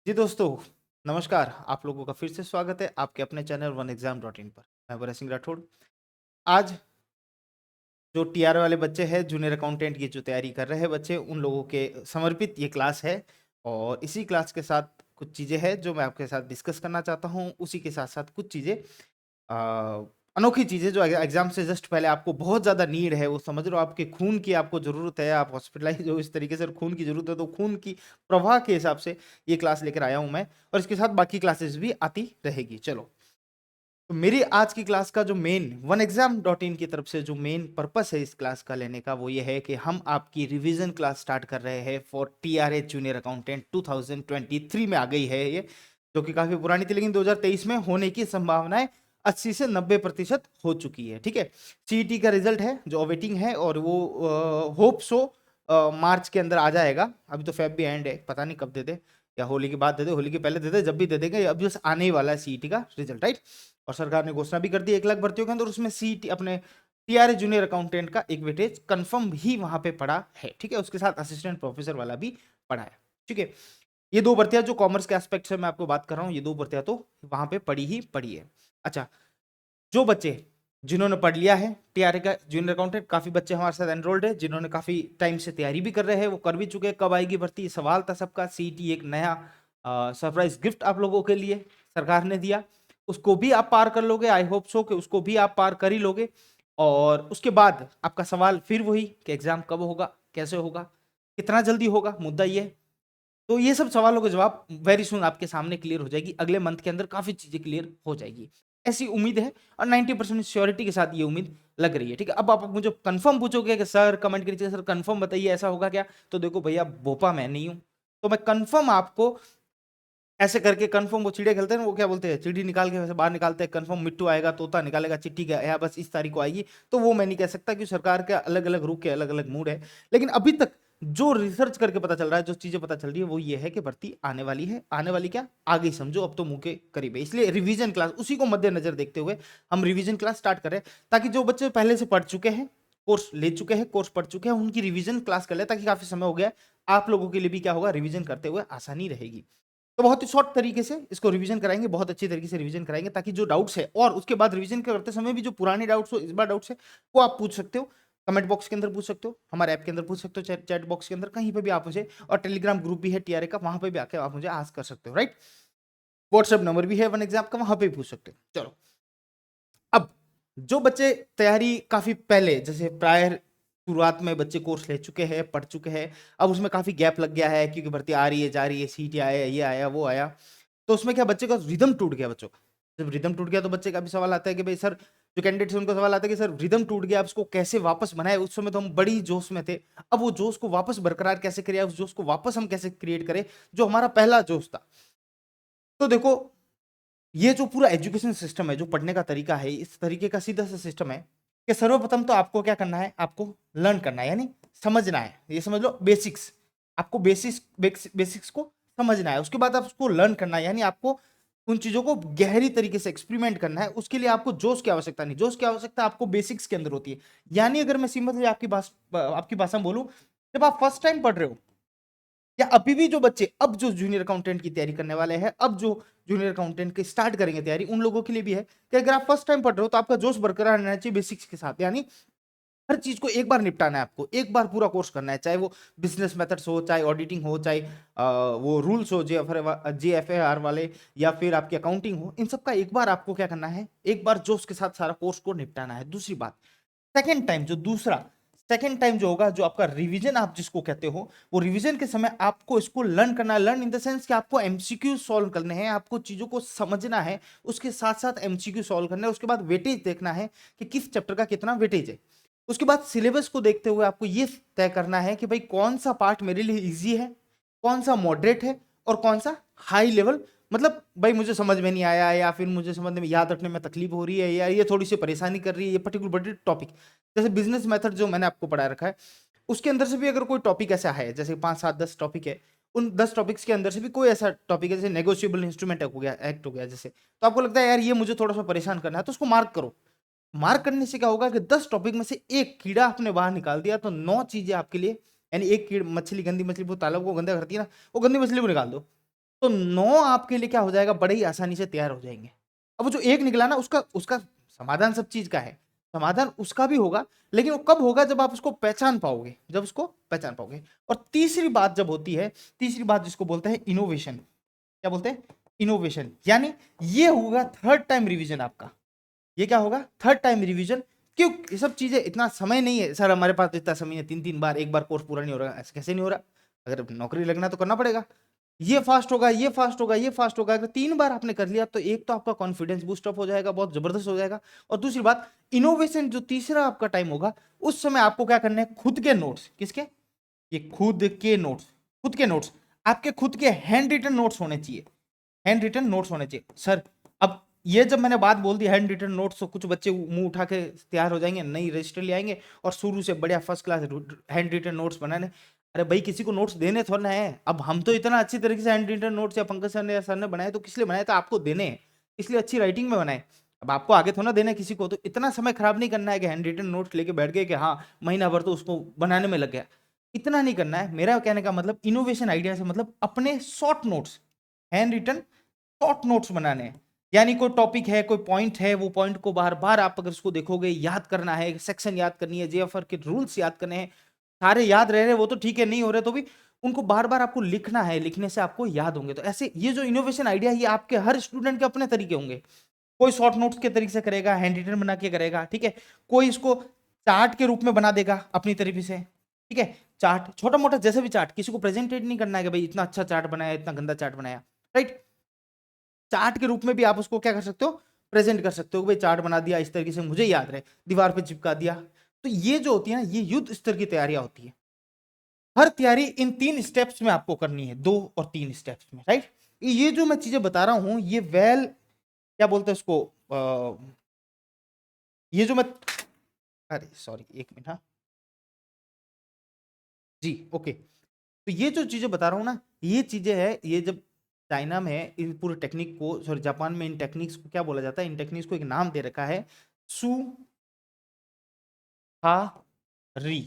जी दोस्तों, नमस्कार। आप लोगों का फिर से स्वागत है आपके अपने channel one exam dot in पर। मैं भरत सिंह राठौड़। आज जो टीआर वाले बच्चे हैं, जूनियर अकाउंटेंट की जो तैयारी कर रहे हैं बच्चे, उन लोगों के समर्पित ये क्लास है। और इसी क्लास के साथ कुछ चीज़ें हैं जो मैं आपके साथ डिस्कस करना चाहता हूँ। उसी के साथ साथ कुछ चीज़ें अनोखी चीज़ें जो एग्जाम से जस्ट पहले आपको बहुत ज़्यादा नीड है, वो समझ लो आपके खून की आपको ज़रूरत है, आप हॉस्पिटलाइज हो इस तरीके से, खून की ज़रूरत है, तो खून की प्रवाह के हिसाब से ये क्लास लेकर आया हूँ मैं। और इसके साथ बाकी क्लासेस भी आती रहेगी। चलो, तो मेरी आज की क्लास का जो main one exam dot in की तरफ से जो मेन पर्पस है इस क्लास का लेने का, वो ये है कि हम आपकी रिवीजन क्लास स्टार्ट कर रहे हैं फॉर टीआरए जूनियर अकाउंटेंट 2023 में आ गई है ये, जो कि काफी पुरानी थी, लेकिन 2023 में होने की संभावनाएं 80 से 90% हो चुकी है। ठीक है, सीईटी का रिजल्ट है जो अवेटिंग है, और वो होप सो मार्च के अंदर आ जाएगा। अभी तो फेब भी एंड है, पता नहीं कब दे दे, या होली के बाद दे दे, होली के पहले दे दे, जब भी दे देंगे। अभी बस आने ही वाला है सीईटी का रिजल्ट, राइट। और सरकार ने घोषणा भी कर दी 1 लाख भर्तियों के अंदर, उसमें सीटी अपने टीआरए जूनियर अकाउंटेंट का एक वेटेज कंफर्म ही वहां पे पड़ा है। ठीक है, उसके साथ असिस्टेंट प्रोफेसर वाला भी पड़ा है। ठीक है, ये दो भर्तियां जो कॉमर्स के एस्पेक्ट से मैं आपको बात कर रहा हूं, ये दो भर्तियां तो वहां पे पड़ी ही पड़ी है। अच्छा, जो बच्चे जिन्होंने पढ़ लिया है टीआरए का जूनियर अकाउंटेंट, काफी बच्चे हमारे साथ एनरोल्ड है जिन्होंने काफी टाइम से तैयारी भी कर रहे हैं, वो कर भी चुके हैं। कब आएगी भर्ती, सवाल था सबका। सीईटी एक नया सरप्राइज गिफ्ट आप लोगों के लिए सरकार ने दिया, उसको भी आप पार कर लोगे। आई होप सो कि उसको भी आप पार कर ही लोगे। और उसके बाद आपका सवाल फिर वही कि एग्जाम कब होगा, कैसे होगा, कितना जल्दी होगा, मुद्दा ये है। तो ये सब सवालों के जवाब वेरी सुन आपके सामने क्लियर हो जाएगी, अगले मंथ के अंदर काफी चीजें क्लियर हो जाएगी, ऐसी उम्मीद है। और 90% श्योरिटी के साथ ये उम्मीद लग रही है। ठीक है, अब आप मुझे कंफर्म पूछोगे कि सर कमेंट कीजिए, सर कंफर्म बताइए ऐसा होगा क्या, तो देखो भैया, भोपा मैं नहीं हूं, तो मैं कंफर्म आपको ऐसे करके कंफर्म, वो चिड़िया खेलते हैं ना, वो क्या बोलते हैं, चिड़ी निकाल के वैसे बाहर निकालते हैं, कंफर्म मिट्टू आएगा, तोता निकालेगा चिट्ठी का, या बस इस तारीख को आएगी, तो वो मैं नहीं कह सकता, क्योंकि सरकार के अलग अलग रुख के अलग अलग मूड है। लेकिन अभी तक जो रिसर्च करके पता चल रहा है, जो चीजें पता चल रही है, वो ये है कि भर्ती आने वाली है। आने वाली क्या, आ गई समझो, अब तो मुंह के करीब है। इसलिए रिवीजन क्लास, उसी को मद्देनजर देखते हुए हम रिवीजन क्लास स्टार्ट करें, ताकि जो बच्चे पहले से पढ़ चुके हैं, कोर्स ले चुके हैं, कोर्स पढ़ चुके हैं, उनकी रिवीजन क्लास कर ले, ताकि काफी समय हो गया है, आप लोगों के लिए भी क्या होगा, रिवीजन करते हुए आसानी रहेगी। तो बहुत ही शॉर्ट तरीके से इसको रिवीजन कराएंगे, बहुत अच्छी तरीके से रिवीजन कराएंगे, ताकि जो डाउट्स है, और उसके बाद रिवीजन करते समय भी जो पुराने डाउट्स हो, इस बार डाउट्स है, वो आप पूछ सकते हो। कमेंट बॉक्स के अंदर पूछ सकते हो, हमारे ऐप के अंदर पूछ सकते हो, चैट बॉक्स के अंदर, कहीं पे भी आप मुझे, और टेलीग्राम ग्रुप भी है टीआरए का, वहां पे भी आके आप मुझे आस्क कर सकते हो, राइट। व्हाट्सएप नंबर भी है वन एग्जाम का, वहां पे भी पूछ सकते हो। चलो, अब जो बच्चे तैयारी काफी पहले, जैसे प्रायर शुरुआत में बच्चे कोर्स ले चुके हैं, पढ़ चुके हैं, अब उसमें काफी गैप लग गया है, क्योंकि भर्ती आ रही है, जा रही है, सीटी आया, ये आया, वो आया, तो उसमें क्या, बच्चे का रिदम टूट गया। बच्चों का जब रिदम टूट गया, तो बच्चे का भी सवाल आता है कि भाई सर, जो कैंडिडेट है उनको सवाल आता है कि सर रिदम टूट गया, अब उसको कैसे वापस बनाए। उस समय तो हम बड़ी जोश में थे, अब वो जोश को वापस बरकरार कैसे करें, उस जोश को वापस हम कैसे क्रिएट करें, जो हमारा पहला जोश था। तो देखो, ये जो पूरा एजुकेशन सिस्टम है, जो पढ़ने का तरीका है, इस तरीके का सीधा सा सिस्टम है कि सर्वप्रथम तो आपको क्या करना है, आपको लर्न करना है, यानी समझना है। ये समझ लो बेसिक्स, आपको बेसिक्स बेसिक्स को समझना है। उसके बाद आप उसको लर्न करना है, यानी आपको उन चीजों को गहरी तरीके से एक्सपेरिमेंट करना है। उसके लिए आपको जोश की आवश्यकता नहीं, जोश की आवश्यकता आपको बेसिक्स के अंदर होती है। यानी अगर मैं सिंपल आपकी भाषा में बोलूं, जब आप फर्स्ट टाइम पढ़ रहे हो, या अभी भी जो बच्चे अब जो जूनियर अकाउंटेंट की तैयारी करने वाले हैं, अब जो जूनियर अकाउंटेंट की स्टार्ट करेंगे तैयारी, उन लोगों के लिए भी है कि अगर आप फर्स्ट टाइम पढ़ रहे हो, तो आपका जोश बरकरार रहना चाहिए बेसिक्स के साथ। यानी हर चीज को एक बार निपटाना है, आपको एक बार पूरा कोर्स करना है, चाहे वो बिजनेस मेथड्स हो, चाहे ऑडिटिंग हो, चाहे वो रूल्स हो, जेएफआर वाले, या फिर आपकी अकाउंटिंग हो, इन सब का एक बार आपको क्या करना है, एक बार जोश के साथ सारा कोर्स को निपटाना है। दूसरी बात, सेकेंड टाइम जो होगा, जो आपका रिवीजन आप जिसको कहते हो, वो रिवीजन के समय आपको इसको लर्न करना है। लर्न इन द सेंस कि आपको एमसीक्यू सॉल्व करने हैं, आपको चीजों को समझना है, उसके साथ साथ एमसीक्यू सॉल्व करना है। उसके बाद वेटेज देखना है कि किस चैप्टर का कितना वेटेज है। उसके बाद सिलेबस को देखते हुए आपको ये तय करना है कि भाई कौन सा पार्ट मेरे लिए इजी है, कौन सा मॉडरेट है, और कौन सा हाई लेवल, मतलब भाई मुझे समझ में नहीं आया, या फिर मुझे समझने में, याद रखने में तकलीफ हो रही है, या ये थोड़ी सी परेशानी कर रही है, ये पर्टिकुलर बड़ी टॉपिक। जैसे बिजनेस मेथड जो मैंने आपको पढ़ा रखा है, उसके अंदर से भी अगर कोई टॉपिक ऐसा है, जैसे 5 7 10 टॉपिक है, उन 10 टॉपिक्स के अंदर से भी कोई ऐसा टॉपिक है, जैसे नेगोशिएबल इंस्ट्रूमेंट हो गया, एक्ट हो गया, जैसे, तो आपको लगता है यार ये मुझे थोड़ा सा परेशान करना है, तो उसको मार्क करो। मार्क करने से क्या होगा कि 10 टॉपिक में से एक कीड़ा आपने बाहर निकाल दिया, तो 9 चीजें आपके लिए, यानी एक कीड़, मछली, गंदी मछली वो तालाब को गंदा करती है ना, वो गंदी मछली को निकाल दो, तो 9 आपके लिए क्या हो जाएगा, बड़े ही आसानी से तैयार हो जाएंगे। अब वो जो एक निकला ना, उसका उसका समाधान सब चीज का है, समाधान उसका भी होगा, लेकिन वो कब होगा, जब आप उसको पहचान पाओगे, जब उसको पहचान पाओगे। और तीसरी बात जब होती है, तीसरी बात जिसको बोलते हैं इनोवेशन, क्या बोलते हैं, इनोवेशन, यानी ये होगा थर्ड टाइम रिवीजन आपका। ये क्या होगा, थर्ड टाइम रिवीजन। क्यों, ये सब चीजें, इतना समय नहीं है सर हमारे पास, तो इतना समय है, 3 3 बार एक बार कोर्स पूरा नहीं हो रहा, ऐसे कैसे नहीं हो रहा, अगर नौकरी लगना तो करना पड़ेगा। ये फास्ट होगा, ये फास्ट होगा, ये फास्ट होगा, अगर 3 बार आपने कर लिया तो एक तो आपका कॉन्फिडेंस बूस्ट अप हो जाएगा, बहुत जबरदस्त हो जाएगा। और दूसरी बात, इनोवेशन जो तीसरा आपका टाइम होगा, उस समय आपको क्या करना है, खुद के नोट्स, किसके, ये खुद के नोट्स, खुद के नोट्स, आपके खुद के हैंड रिटन नोट्स होने चाहिए, हैंड रिटन नोट्स होने चाहिए सर। अब ये जब मैंने बात बोल दी हैंड रिटन नोट्स, तो कुछ बच्चे मुंह उठा के तैयार हो जाएंगे, नई रजिस्टर ले आएंगे और शुरू से बढ़िया first class handwritten notes बनाने। अरे भाई, किसी को नोट्स देने थोड़ा ना है, अब हम तो इतना अच्छी तरीके से हैंड रिटन नोट्स या पंकज सर ने या सर ने बनाए, तो किस लिए बनाए, तो आपको देने हैं, इसलिए अच्छी राइटिंग में बनाए। अब आपको आगे थोड़ा ना देना है किसी को, तो इतना समय खराब नहीं करना है कि हैंड रिटन नोट्स लेके बैठ गए कि हाँ महीना भर तो उसको बनाने में लग गया, इतना नहीं करना है। मेरा कहने का मतलब इनोवेशन आइडिया से मतलब अपने short notes, handwritten short notes बनाने हैं। यानी कोई टॉपिक है, कोई पॉइंट है, वो पॉइंट को बार बार आप अगर उसको देखोगे, याद करना है, सेक्शन याद करनी है, जेएफआर के रूल्स याद करने हैं, सारे याद रह रहे वो तो ठीक है, नहीं हो रहे तो भी उनको बार बार आपको लिखना है, लिखने से आपको याद होंगे। तो ऐसे ये जो इनोवेशन आइडिया है, ये आपके हर स्टूडेंट के अपने तरीके होंगे। कोई शॉर्ट नोट्स के तरीके से करेगा, हैंड रिटन बना के करेगा, ठीक है, कोई इसको चार्ट के रूप में बना देगा अपनी तरीके से, ठीक है, चार्ट छोटा मोटा जैसे भी चार्ट, किसी को प्रेजेंटेट नहीं करना है कि भाई इतना अच्छा चार्ट बनाया, इतना गंदा चार्ट बनाया, राइट। चार्ट के रूप में भी आप उसको क्या कर सकते हो, प्रेजेंट कर सकते हो, भाई चार्ट बना दिया इस तरीके से मुझे याद रहे, दीवार पे चिपका दिया। तो ये जो होती है ना, ये युद्ध स्तर की तैयारियां होती है। हर तैयारी इन 3 स्टेप्स में आपको करनी है, 2 और 3 स्टेप्स में, राइट। ये जो मैं चीजें बता रहा हूं, ये वेल, क्या बोलते हैं उसको, ये जो मैं, अरे सॉरी एक मिनट, हाँ जी, ओके। तो ये जो चीजें बता रहा हूँ ना, ये चीजें है, ये जब चाइना में इन पूरे टेक्निक को, सॉरी जापान में इन टेक्निक्स को क्या बोला जाता है, इन टेक्निक्स को एक नाम दे रखा है, सु हा री।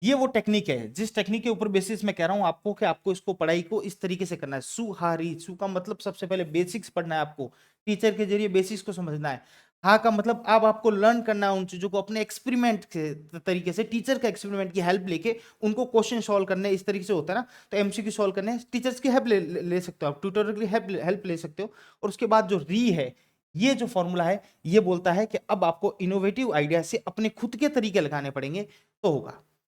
ये वो टेक्निक है जिस टेक्निक के ऊपर बेसिस मैं कह रहा हूं आपको कि आपको इसको पढ़ाई को इस तरीके से करना है। सुहारी, सु का मतलब सबसे पहले बेसिक्स पढ़ना है आपको, टीचर के जरिए बेसिक्स को समझना है। हा का मतलब अब आपको लर्न करना है उन चीजों को अपने एक्सपेरिमेंट के तरीके से, टीचर का एक्सपेरिमेंट की हेल्प लेके उनको क्वेश्चन सॉल्व करने, इस तरीके से होता है ना, तो एमसीक्यू सॉल्व करने टीचर्स की हेल्प ले सकते हो आप, ट्यूटोरियल की हेल्प ले सकते हो। और उसके बाद जो री है, ये जो फॉर्मूला है, ये बोलता है कि अब आपको इनोवेटिव आइडिया से अपने खुद के तरीके लगाने पड़ेंगे तो होगा,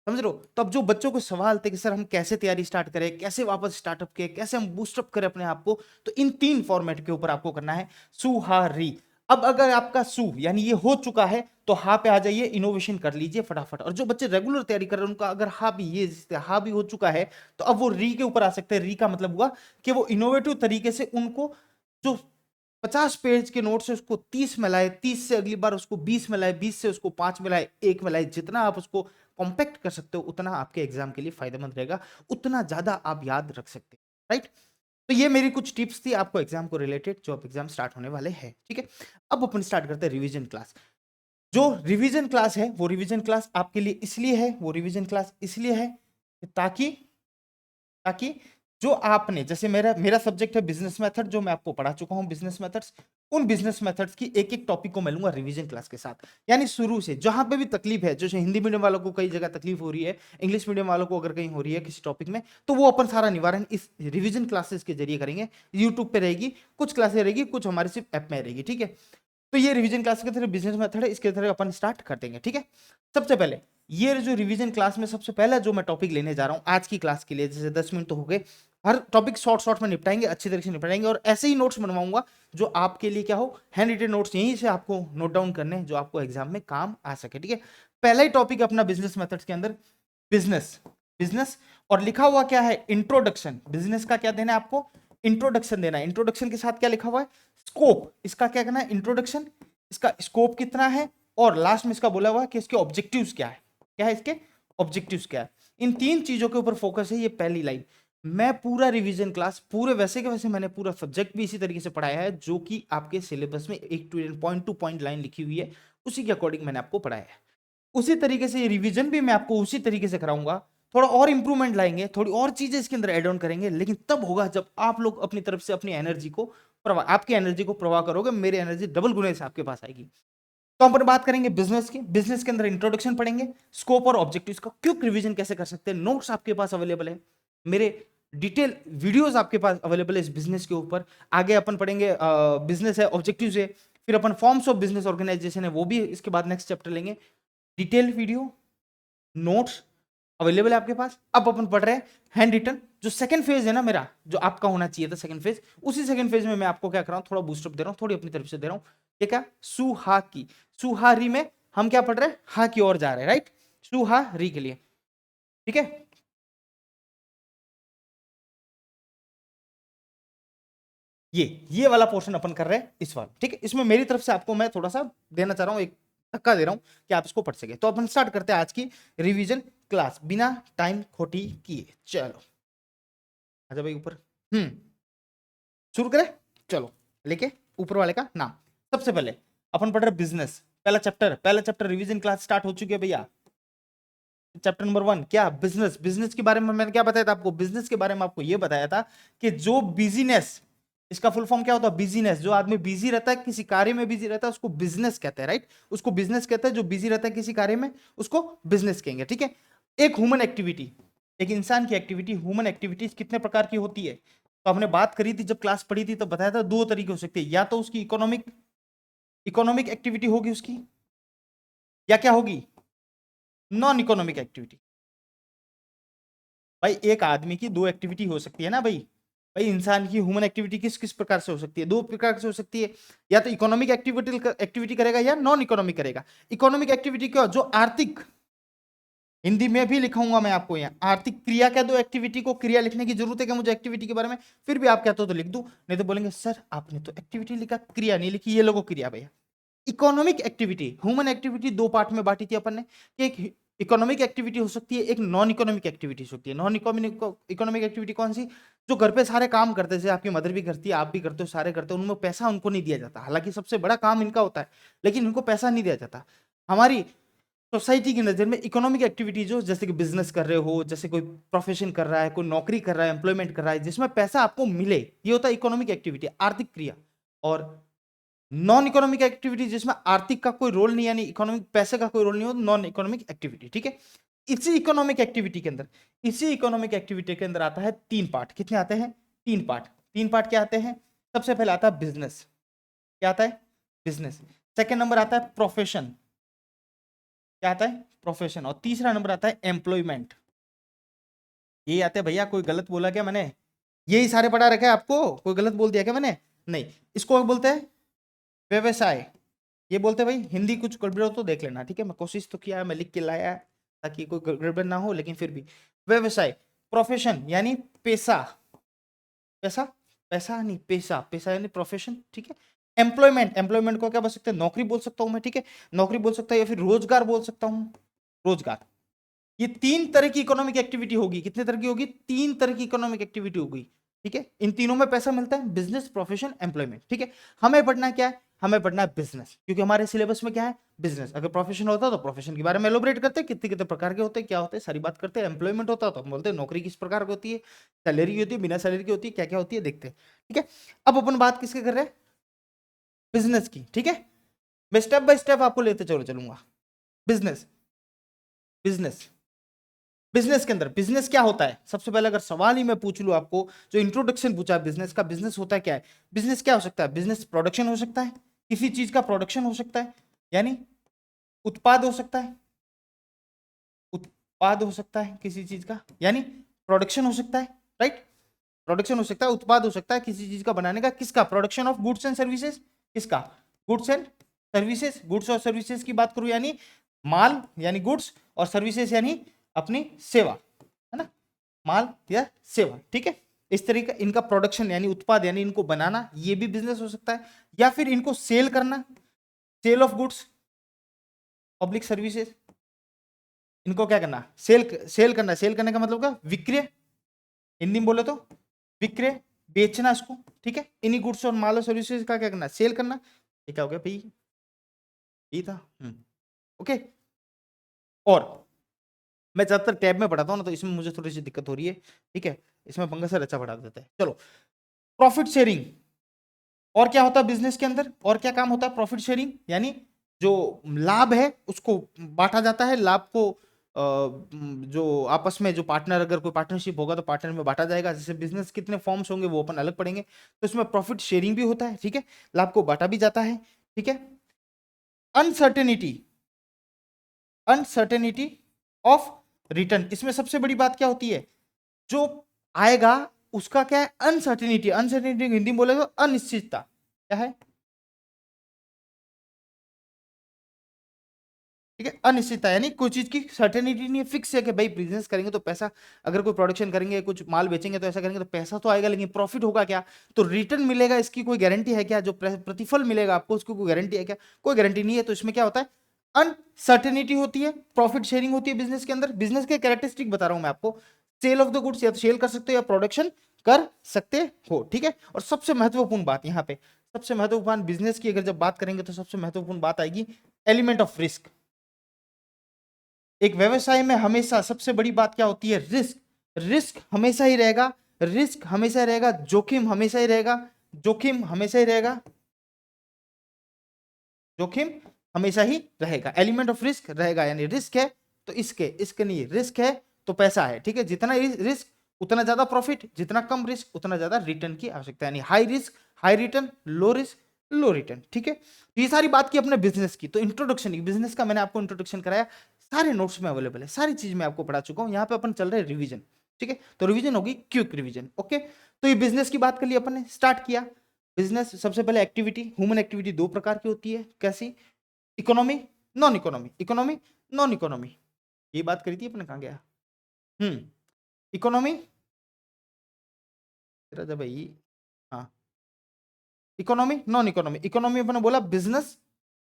समझ रहे हो। तो अब जो बच्चों को सवाल थे कि सर हम कैसे तैयारी स्टार्ट करें, कैसे वापस स्टार्टअप के, कैसे हम बूस्टअप करें अपने आप को, तो इन 3 फॉर्मेट के ऊपर आपको करना है, सु हा री। अब अगर आपका सु यानी ये हो चुका है, तो हा पे आ जाइए, इनोवेशन कर लीजिए फटाफट। और जो बच्चे रेगुलर तैयारी कर रहे हैं, उनका अगर हा भी, ये हा भी हो चुका है, तो अब वो री के ऊपर आ सकते हैं। री का मतलब हुआ कि वो इनोवेटिव तरीके से उनको जो 50 पेज के नोट से उसको 30 में लाए, 30 से अगली बार उसको 20 में लाए, 20 से उसको 5 में लाए, 1 में लाए, जितना आप उसको कॉम्पैक्ट कर सकते हो उतना आपके एग्जाम के लिए फायदेमंद रहेगा, उतना ज्यादा आप याद रख सकते हैं, राइट। तो ये मेरी कुछ टिप्स थी आपको एग्जाम को रिलेटेड, जो आप एग्जाम स्टार्ट होने वाले हैं, ठीक है। अब अपन स्टार्ट करते हैं रिवीजन क्लास। जो रिवीजन क्लास है, वो रिवीजन क्लास आपके लिए इसलिए है, वो रिवीजन क्लास इसलिए है ताकि ताकि जो आपने, जैसे मेरा मेरा सब्जेक्ट है बिजनेस मेथड, जो मैं आपको पढ़ा चुका हूं बिजनेस मेथड्स, उन बिजनेस मेथड्स की एक एक टॉपिक को मैं लूंगा रिवीजन क्लास के साथ। यानी शुरू से जहां पे भी तकलीफ है, जैसे हिंदी मीडियम वालों को कई जगह तकलीफ हो रही है, इंग्लिश मीडियम वालों को अगर कहीं हो रही है किसी टॉपिक में, तो वो अपन सारा निवारण इस रिवीजन क्लासेस के जरिए करेंगे। यूट्यूब पे रहेगी, कुछ क्लासेस रहेगी, कुछ हमारे सिर्फ ऐप में रहेगी, ठीक है। तो ये रिवीजन क्लास के तरह बिजनेस मेथड है, इसके तरह अपन स्टार्ट कर देंगे, ठीक है। सबसे पहले ये जो रिवीजन क्लास में सबसे पहला जो मैं टॉपिक लेने जा रहा हूं आज की क्लास के लिए, जैसे 10 मिनट तो हो गए, हर टॉपिक शॉर्ट शॉर्ट में निपटाएंगे, अच्छी तरीके से निपटाएंगे, और ऐसे ही नोट्स बनवाऊंगा जो आपके लिए क्या हो, हैंड रिटन नोट्स, यहीं से आपको नोट डाउन करने जो आपको एग्जाम में काम आ सके, ठीक है। पहला ही टॉपिक अपना बिजनेस मेथड्स के अंदर, बिजनेस, बिजनेस, और लिखा हुआ क्या है, इंट्रोडक्शन। बिजनेस का क्या देना है आपको, इंट्रोडक्शन देना है। इंट्रोडक्शन के साथ क्या लिखा हुआ है, स्कोप, इसका क्या करना है, इंट्रोडक्शन, इसका स्कोप कितना है, और लास्ट में इसका बोला हुआ है कि इसके ऑब्जेक्टिव्स क्या है, क्या है इसके ऑब्जेक्टिव्स क्या है। इन 3 चीजों के ऊपर फोकस है, ये पहली लाइन। मैं पूरा रिवीजन क्लास पूरे वैसे के वैसे मैंने पूरा सब्जेक्ट भी इसी तरीके से पढ़ाया है, जो कि आपके सिलेबस में एक पॉइंट टू पॉइंट लाइन लिखी हुई है, उसी के अकॉर्डिंग मैंने आपको पढ़ाया है। उसी तरीके से रिवीजन भी मैं आपको उसी तरीके से कराऊंगा थोड़ा और इंप्रूवमेंट लाएंगे, थोड़ी और चीजें इसके अंदर एड ऑन करेंगे, लेकिन तब होगा जब आप लोग अपनी तरफ से अपनी एनर्जी को आपकी एनर्जी को प्रवाह करोगे, मेरी एनर्जी डबल गुने से आपके पास आएगी। तो हम बात करेंगे बिजनेस की। बिजनेस के अंदर इंट्रोडक्शन पढ़ेंगे, स्कोप और ऑब्जेक्टिव्स का क्विक रिवीजन कैसे कर सकते हैं, नोट्स आपके पास अवेलेबल है, मेरे डिटेल वीडियोस आपके पास अवेलेबल है इस बिजनेस के ऊपर। आगे अपन पढ़ेंगे बिजनेस है, ऑब्जेक्टिव्स है, फिर अपन फॉर्म्स ऑफ बिजनेस ऑर्गेनाइजेशन है, वो भी इसके बाद नेक्स्ट चैप्टर लेंगे। डिटेल वीडियो, नोट्स अवेलेबल है आपके पास। अब अपन पढ़ रहे हैं हैंड रिटन, जो सेकंड फेज है ना मेरा, जो आपका होना चाहिए था सेकंड फेज, उसी सेकंड फेज में मैं आपको क्या कर रहा हूं, थोड़ा बूस्टअप दे रहा हूं, थोड़ी अपनी तरफ से दे रहा हूं। ये क्या, सुहा की, सुहारी में हम क्या पढ़ रहे हैं, हा की ओर जा रहे हैं, राइट, सुहारी के लिए, ठीक है। ये वाला पोर्शन अपन कर रहे हैं इस बार, ठीक है। इसमें मेरी तरफ से आपको मैं थोड़ा सा देना चाह रहा हूं, एक धक्का दे रहा हूं कि आप इसको पढ़ सके। तो अपन स्टार्ट करते हैं आज की रिवीजन क्लास बिना टाइम खोटी किए। चलो अच्छा भाई ऊपर, शुरू करें, चलो लेके ऊपर वाले का नाम। सबसे पहले अपन पढ़ रहे बिजनेस, पहला चैप्टर रिवीजन क्लास स्टार्ट हो चुकी है भैया। चैप्टर नंबर 1 क्या, बिजनेस। बिजनेस के बारे में मैंने क्या बताया था आपको, बिजनेस के बारे में आपको यह बताया था कि जो बिजीनेस, इसका फुल फॉर्म क्या होता है, बिजीनेस। जो आदमी बिजी रहता है, किसी कार्य में बिजी रहता है, उसको बिजनेस कहते हैं, राइट, उसको बिजनेस कहते हैं। जो बिजी रहता है किसी कार्य में, उसको बिजनेस कहेंगे, ठीक है। एक ह्यूमन एक्टिविटी, एक इंसान की एक्टिविटी, ह्यूमन एक्टिविटीज कितने प्रकार की होती है, तो हमने बात करी थी जब क्लास पढ़ी थी, तो बताया था दो तरीके हो सकते हैं, या तो उसकी इकोनॉमिक इकोनॉमिक एक्टिविटी होगी उसकी, या क्या होगी, नॉन इकोनॉमिक एक्टिविटी। भाई एक आदमी की दो एक्टिविटी हो सकती है ना भाई, भाई इंसान की ह्यूमन एक्टिविटी किस किस प्रकार से हो सकती है, दो प्रकार से हो सकती है, या तो इकोनॉमिक एक्टिविटी करेगा या नॉन इकोनॉमिक करेगा। इकोनॉमिक एक्टिविटी क्या, जो आर्थिक, हिंदी में भी लिखाऊंगा मैं आपको यहाँ, आर्थिक क्रिया कह दो एक्टिविटी को, क्रिया लिखने की जरूरत है क्या मुझे एक्टिविटी के बारे में, फिर भी आप कहते हो तो लिख दूं, नहीं तो बोलेंगे सर आपने तो एक्टिविटी लिखा, क्रिया नहीं लिखी, ये लोगो क्रिया भैया। इकोनॉमिक एक्टिविटी, ह्यूमन एक्टिविटी दो पार्ट में बांटी थी अपन ने, कि एक इकोनॉमिक एक्टिविटी हो सकती है, एक नॉन इकोनॉमिक एक्टिविटी हो सकती है। नॉन इकोनॉमिक एक्टिविटी कौन सी, जो घर पे सारे काम करते हैं, जैसे आपकी मदर भी करती है, आप भी करते हो, सारे करते हो, उनमें पैसा उनको नहीं दिया जाता, हालांकि सबसे बड़ा काम इनका होता है, लेकिन उनको पैसा नहीं दिया जाता। हमारी सोसाइटी की नजर में इकोनॉमिक एक्टिविटी जो, जैसे कि बिजनेस कर रहे हो, जैसे कोई प्रोफेशन कर रहा है, कोई नौकरी कर रहा है, एम्प्लॉयमेंट कर रहा है, जिसमें पैसा आपको मिले, ये होता है इकोनॉमिक एक्टिविटी, आर्थिक क्रिया। और नॉन इकोनॉमिक एक्टिविटी जिसमें आर्थिक का कोई रोल नहीं, यानी इकोनॉमिक पैसे का कोई रोल नहीं हो, नॉन इकोनॉमिक एक्टिविटी, ठीक है। इसी इकोनॉमिक एक्टिविटी के अंदर आता है तीन पार्ट। कितने आते हैं, तीन पार्ट क्या आते हैं, सबसे पहले आता है बिजनेस, क्या आता है, बिजनेस। सेकेंड नंबर आता है प्रोफेशन, क्या आता है, प्रोफेशन। और तीसरा नंबर आता है एम्प्लॉयमेंट। ये आते हैं भैया, कोई गलत बोला क्या मैंने, यही सारे पढ़ा रखे हैं आपको, कोई गलत बोल दिया क्या मैंने, नहीं। इसको बोलते हैं व्यवसाय, ये बोलते हैं भाई, हिंदी कुछ गड़बड़ हो तो देख लेना, ठीक है। मैं कोशिश तो किया है, मैं लिख के लाया है ताकि कोई गड़बड़ ना हो, लेकिन फिर भी व्यवसाय। प्रोफेशन यानी पेशा, पैसा, पैसा नहीं पेशा, पेशा यानी प्रोफेशन, ठीक है। एम्प्लॉयमेंट, एम्प्लॉयमेंट को क्या बोल सकते हैं, नौकरी बोल सकता हूं मैं, ठीक है, नौकरी बोल सकता है, या फिर रोजगार बोल सकता हूं, रोजगार। ये तीन तरह की इकोनॉमिक एक्टिविटी होगी, कितने तरह की होगी, तीन तरह की इकोनॉमिक एक्टिविटी होगी, ठीक है। इन तीनों में पैसा मिलता है, बिजनेस, प्रोफेशन, एम्प्लॉयमेंट, ठीक है। हमें पढ़ना क्या है, हमें पढ़ना है बिजनेस, क्योंकि हमारे सिलेबस में क्या है, बिजनेस। अगर प्रोफेशन होता तो प्रोफेशन के बारे में एलोबरेट करते, कितने कितने प्रकार के होते हैं, क्या होते हैं, सारी बात करते हैं। एम्प्लॉयमेंट होता तो हम बोलते हैं नौकरी किस प्रकार की होती है, सैलरी की होती है, बिना सैलरी की होती है, क्या क्या होती है, देखते हैं, ठीक है। अब अपन बात किसके कर रहे हैं, बिजनेस की, ठीक है। मैं स्टेप बाय स्टेप आपको लेते चलो चलूंगा। बिजनेस, बिजनेस, बिजनेस के अंदर बिजनेस क्या होता है, सबसे पहले अगर सवाल ही मैं पूछ लूं आपको, जो इंट्रोडक्शन पूछा है बिजनेस का, बिजनेस होता है क्या है, बिजनेस क्या हो सकता है, बिजनेस प्रोडक्शन हो सकता है, किसी चीज का प्रोडक्शन हो सकता है, यानी उत्पाद हो सकता है, उत्पाद हो सकता है किसी चीज का, यानी प्रोडक्शन हो सकता है, राइट, प्रोडक्शन हो सकता है, उत्पाद हो सकता है किसी चीज का बनाने का, किसका, production of goods and services, किसका, गुड्स एंड सर्विसेज, गुड्स और सर्विसेज की बात करूं, यानी माल यानी गुड्स, और सर्विसेज यानी अपनी सेवा, है ना, माल या सेवा, ठीक है। इस तरीके इनका प्रोडक्शन यानी उत्पाद, यानी इनको बनाना, ये भी बिजनेस हो सकता है, या फिर इनको सेल करना, sale of goods, public services, इनको क्या करना, सेल करना, सेल करने का मतलब क्या, विक्रय, हिंदी में बोले तो विक्रय, बेचना इसको, ठीक है। इन्हीं गुड्स और माल और सर्विसेज का क्या करना, सेल करना। ये क्या हो गया भाई, ये था, ओके। और मैं ज्यादातर टैब में पढ़ाता हूँ ना, तो इसमें मुझे थोड़ी सी दिक्कत हो रही है, ठीक है, इसमें पंकज सर अच्छा पढ़ा देते हैं। चलो, प्रॉफिट शेयरिंग। और क्या होता है बिजनेस के अंदर, और क्या काम होता है प्रॉफिट शेयरिंग, यानी जो लाभ है उसको बांटा जाता है, लाभ को जो आपस में जो पार्टनर, अगर कोई पार्टनरशिप होगा तो पार्टनर में बांटा जाएगा। जैसे बिजनेस कितने फॉर्म्स होंगे वो अपन अलग पढ़ेंगे, तो इसमें प्रॉफिट शेयरिंग भी होता है, ठीक है, लाभ को बांटा भी जाता है, ठीक है। अनसर्टेनिटी, अनसर्टेनिटी ऑफ रिटर्न, इसमें सबसे बड़ी बात क्या होती है, जो आएगा उसका क्या है, अनसर्टेनिटी। अनसर्टेनिटी हिंदी में बोले तो अनिश्चितता, क्या है, ठीक है, अनिश्चितता, यानी कोई चीज की सर्टेनिटी नहीं है, फिक्स है कि भाई बिजनेस करेंगे तो पैसा, अगर कोई प्रोडक्शन करेंगे, कुछ माल बेचेंगे तो ऐसा करेंगे तो पैसा तो आएगा, लेकिन प्रॉफिट होगा क्या, तो रिटर्न मिलेगा, इसकी कोई गारंटी है क्या, जो प्रतिफल मिलेगा आपको उसकी कोई गारंटी है क्या, कोई गारंटी नहीं है। तो इसमें क्या होता है, अनसर्टेनिटी होती है, प्रॉफिट शेयरिंग होती है बिजनेस के अंदर। बिजनेस के कैरेक्टरिस्टिक बता रहा हूं मैं आपको, सेल ऑफ द गुड्स, या तो सेल कर सकते हो या प्रोडक्शन कर सकते हो, ठीक है। और सबसे महत्वपूर्ण बात यहाँ पे, सबसे महत्वपूर्ण बिजनेस की अगर जब बात करेंगे तो सबसे महत्वपूर्ण बात आएगी एलिमेंट ऑफ रिस्क। एक व्यवसाय में हमेशा सबसे बड़ी बात क्या होती है, रिस्क। रिस्क हमेशा ही रहेगा, रिस्क हमेशा ही रहेगा, जोखिम हमेशा ही रहेगा, जोखिम हमेशा ही रहेगा, जोखिम हमेशा ही रहेगा, एलिमेंट ऑफ रिस्क रहेगा। यानी रिस्क है तो इसके, इसके नहीं, रिस्क है तो पैसा है, ठीक है। जितना रिस्क उतना ज्यादा प्रॉफिट, जितना कम रिस्क उतना ज्यादा रिटर्न की आवश्यकता है, यानी high risk high return, low risk low return, ठीक है। तो ये सारी बात की अपने बिजनेस की। तो इंट्रोडक्शन, बिजनेस का मैंने आपको इंट्रोडक्शन कराया, सारे नोट्स में अवेलेबल है, सारी चीज मैं आपको पढ़ा चुका हूं। यहाँ पे अपन चल रहे रिवीजन, ठीक है, तो रिवीजन होगी क्विक रिवीजन, ओके। तो ये बिजनेस की बात कर ली अपन ने, स्टार्ट किया बिजनेस। सबसे पहले एक्टिविटी, ह्यूमन एक्टिविटी दो प्रकार की होती है, कैसी, economy non economy, economy non economy, ये बात करी थी अपने, कहाँ गया, इकोनॉमी, राजा भाई, हाँ, इकोनॉमी नॉन इकोनॉमी। इकोनॉमी अपने बोला बिजनेस,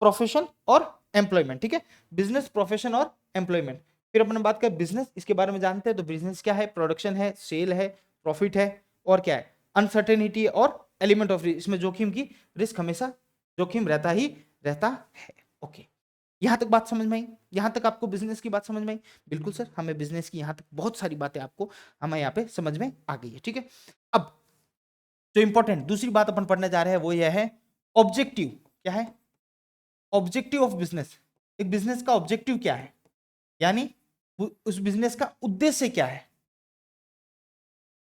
प्रोफेशन और एम्प्लॉयमेंट, ठीक है, बिजनेस प्रोफेशन और एम्प्लॉयमेंट। फिर अपने बात करें बिजनेस, इसके बारे में जानते हैं, तो बिजनेस क्या है, प्रोडक्शन है, सेल है, प्रॉफिट है, और क्या है, अनसर्टेनिटी और एलिमेंट ऑफ रिस्क, इसमें जोखिम की, रिस्क हमेशा जोखिम रहता ही रहता है, ओके। यहां तक बात समझ में आई, यहां तक आपको बिजनेस की बात समझ में आई, बिल्कुल सर, हमें बिजनेस की यहां तक बहुत सारी बातें आपको हमें यहाँ पे समझ में आ गई है, ठीक है। अब जो इंपॉर्टेंट दूसरी बात अपन पढ़ने जा रहे हैं वो यह है ऑब्जेक्टिव, क्या है, ऑब्जेक्टिव ऑफ बिजनेस। एक बिजनेस का ऑब्जेक्टिव क्या है, यानी उस बिजनेस का उद्देश्य क्या है,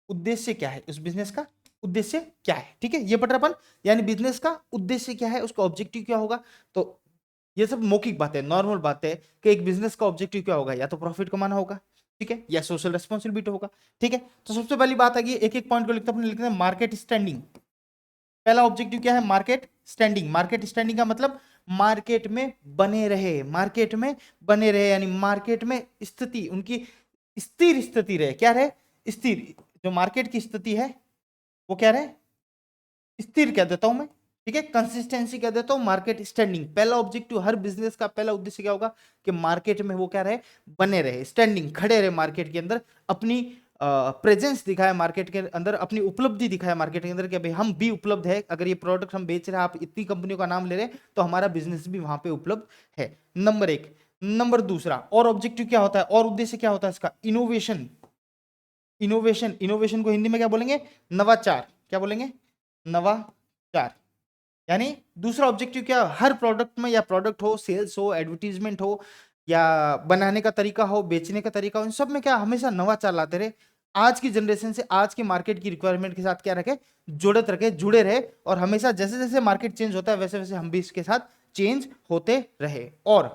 उद्देश्य क्या है, उस बिजनेस का उद्देश्य क्या है, ठीक है, ये पढ़ रहे अपन। यानी बिजनेस का उद्देश्य क्या है, उसका ऑब्जेक्टिव क्या होगा। तो ये सब मौखिक बात है, नॉर्मल बात है कि एक बिजनेस का ऑब्जेक्टिव क्या होगा, या तो प्रॉफिट कमाना होगा, ठीक है, या सोशल रेस्पॉन्सिबिलिटी होगा, ठीक है। तो सबसे पहली बात है कि एक एक पॉइंट को लिखते अपने लिखते हैं मार्केट स्टैंडिंग। पहला ऑब्जेक्टिव क्या है, मार्केट स्टैंडिंग। मार्केट स्टैंडिंग का मतलब मार्केट में बने रहे, मार्केट में बने रहे, यानी मार्केट में स्थिति उनकी स्थिर स्थिति रहे, क्या रहे, स्थिर। जो मार्केट की स्थिति है वो क्या रहे, स्थिर कह देता हूं मैं, ठीक है, कंसिस्टेंसी कह देता हूं, मार्केट स्टैंडिंग। पहला ऑब्जेक्टिव हर बिजनेस का पहला उद्देश्य क्या होगा कि मार्केट में वो क्या रहे, बने रहे, स्टैंडिंग, खड़े रहे मार्केट के अंदर, अपनी प्रेजेंस दिखाए मार्केट के अंदर, अपनी उपलब्धि दिखाए मार्केट के अंदर कि भाई हम भी उपलब्ध है, अगर ये प्रोडक्ट हम बेच रहे हैं, आप इतनी कंपनियों का नाम ले रहे हैं, तो हमारा बिजनेस भी वहां पे उपलब्ध है, नंबर एक। नंबर दूसरा, और ऑब्जेक्टिव क्या होता है, और उद्देश्य क्या होता है इसका, इनोवेशन। इनोवेशन, इनोवेशन को हिंदी में क्या बोलेंगे, नवाचार, क्या बोलेंगे, नवाचार। यानी दूसरा ऑब्जेक्टिव क्या, हर प्रोडक्ट में, या प्रोडक्ट हो, सेल्स हो, एडवर्टीजमेंट हो, या बनाने का तरीका हो, बेचने का तरीका हो, इन सब में क्या हमेशा नवाचार लाते रहे, आज की जनरेशन से, आज की मार्केट की रिक्वायरमेंट के साथ क्या रखे, जुड़त रखे, जुड़े रहे, और हमेशा जैसे जैसे मार्केट चेंज होता है वैसे वैसे हम भी इसके साथ चेंज होते रहे। और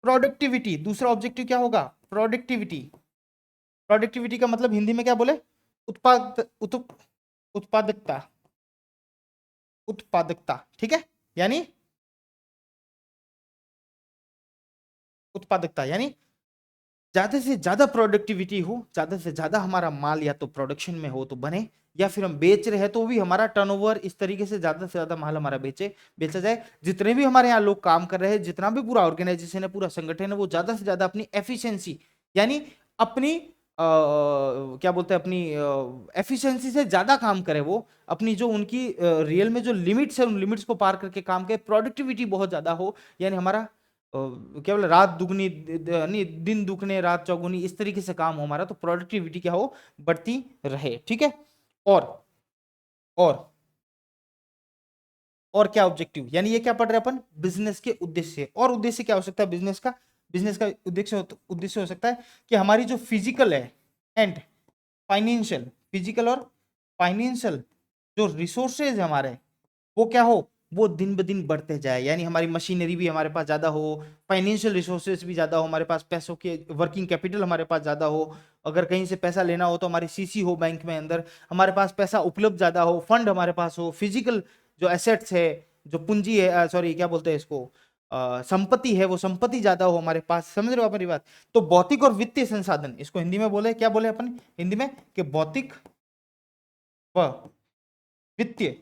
प्रोडक्टिविटी, दूसरा ऑब्जेक्टिव क्या होगा, प्रोडक्टिविटी। प्रोडक्टिविटी का मतलब हिंदी में क्या बोले, उत्पादकता, उत्पादकता, ठीक है, यानी उत्पादकता, यानी ज्यादा से ज्यादा प्रोडक्टिविटी हो, ज्यादा से ज्यादा हमारा माल या तो प्रोडक्शन में हो तो बने, या फिर हम बेच रहे हैं तो भी हमारा टर्नओवर इस तरीके से ज्यादा से ज्यादा माल हमारा बेचा जाए। जितने भी हमारे यहाँ लोग काम कर रहे हैं, जितना भी पूरा ऑर्गेनाइजेशन है, पूरा संगठन है, वो ज्यादा से ज्यादा अपनी एफिशिएंसी, यानी अपनी क्या बोलते हैं, अपनी एफिशिएंसी से ज्यादा काम करे, वो अपनी जो उनकी रियल में जो लिमिट्स है उन लिमिट्स को पार करके काम करे, प्रोडक्टिविटी बहुत ज्यादा हो, यानी हमारा क्या बोले, रात दुगनी नहीं, दिन दुगने रात चौगुनी, इस तरीके से काम हो हमारा, तो प्रोडक्टिविटी क्या हो, बढ़ती रहे। ठीक है। और और और क्या ऑब्जेक्टिव, यानी ये क्या पढ़ रहे हैं अपन, बिजनेस के उद्देश्य। और उद्देश्य क्या हो सकता है बिजनेस का, बिजनेस का उद्देश्य हो सकता है कि हमारी जो फिजिकल है एंड फाइनेंशियल, फिजिकल और फाइनेंशियल जो रिसोर्सेज है हमारे, वो क्या हो, वो दिन ब दिन बढ़ते जाए। यानी हमारी मशीनरी भी हमारे पास ज्यादा हो, फाइनेंशियल रिसोर्सेज भी ज्यादा हो हमारे पास, पैसों के वर्किंग कैपिटल हमारे पास ज्यादा हो। अगर कहीं से पैसा लेना हो तो हमारी सीसी हो बैंक में अंदर, हमारे पास पैसा उपलब्ध ज्यादा हो, फंड हमारे पास हो, फिजिकल जो एसेट्स है, जो पूंजी है, सॉरी क्या बोलते हैं इसको, संपत्ति है, वो संपत्ति ज्यादा हो हमारे पास। समझ रहे हो आप मेरी बात। तो भौतिक और वित्तीय संसाधन, इसको हिंदी में बोले, क्या बोले अपन हिंदी में, कि भौतिक व वित्तीय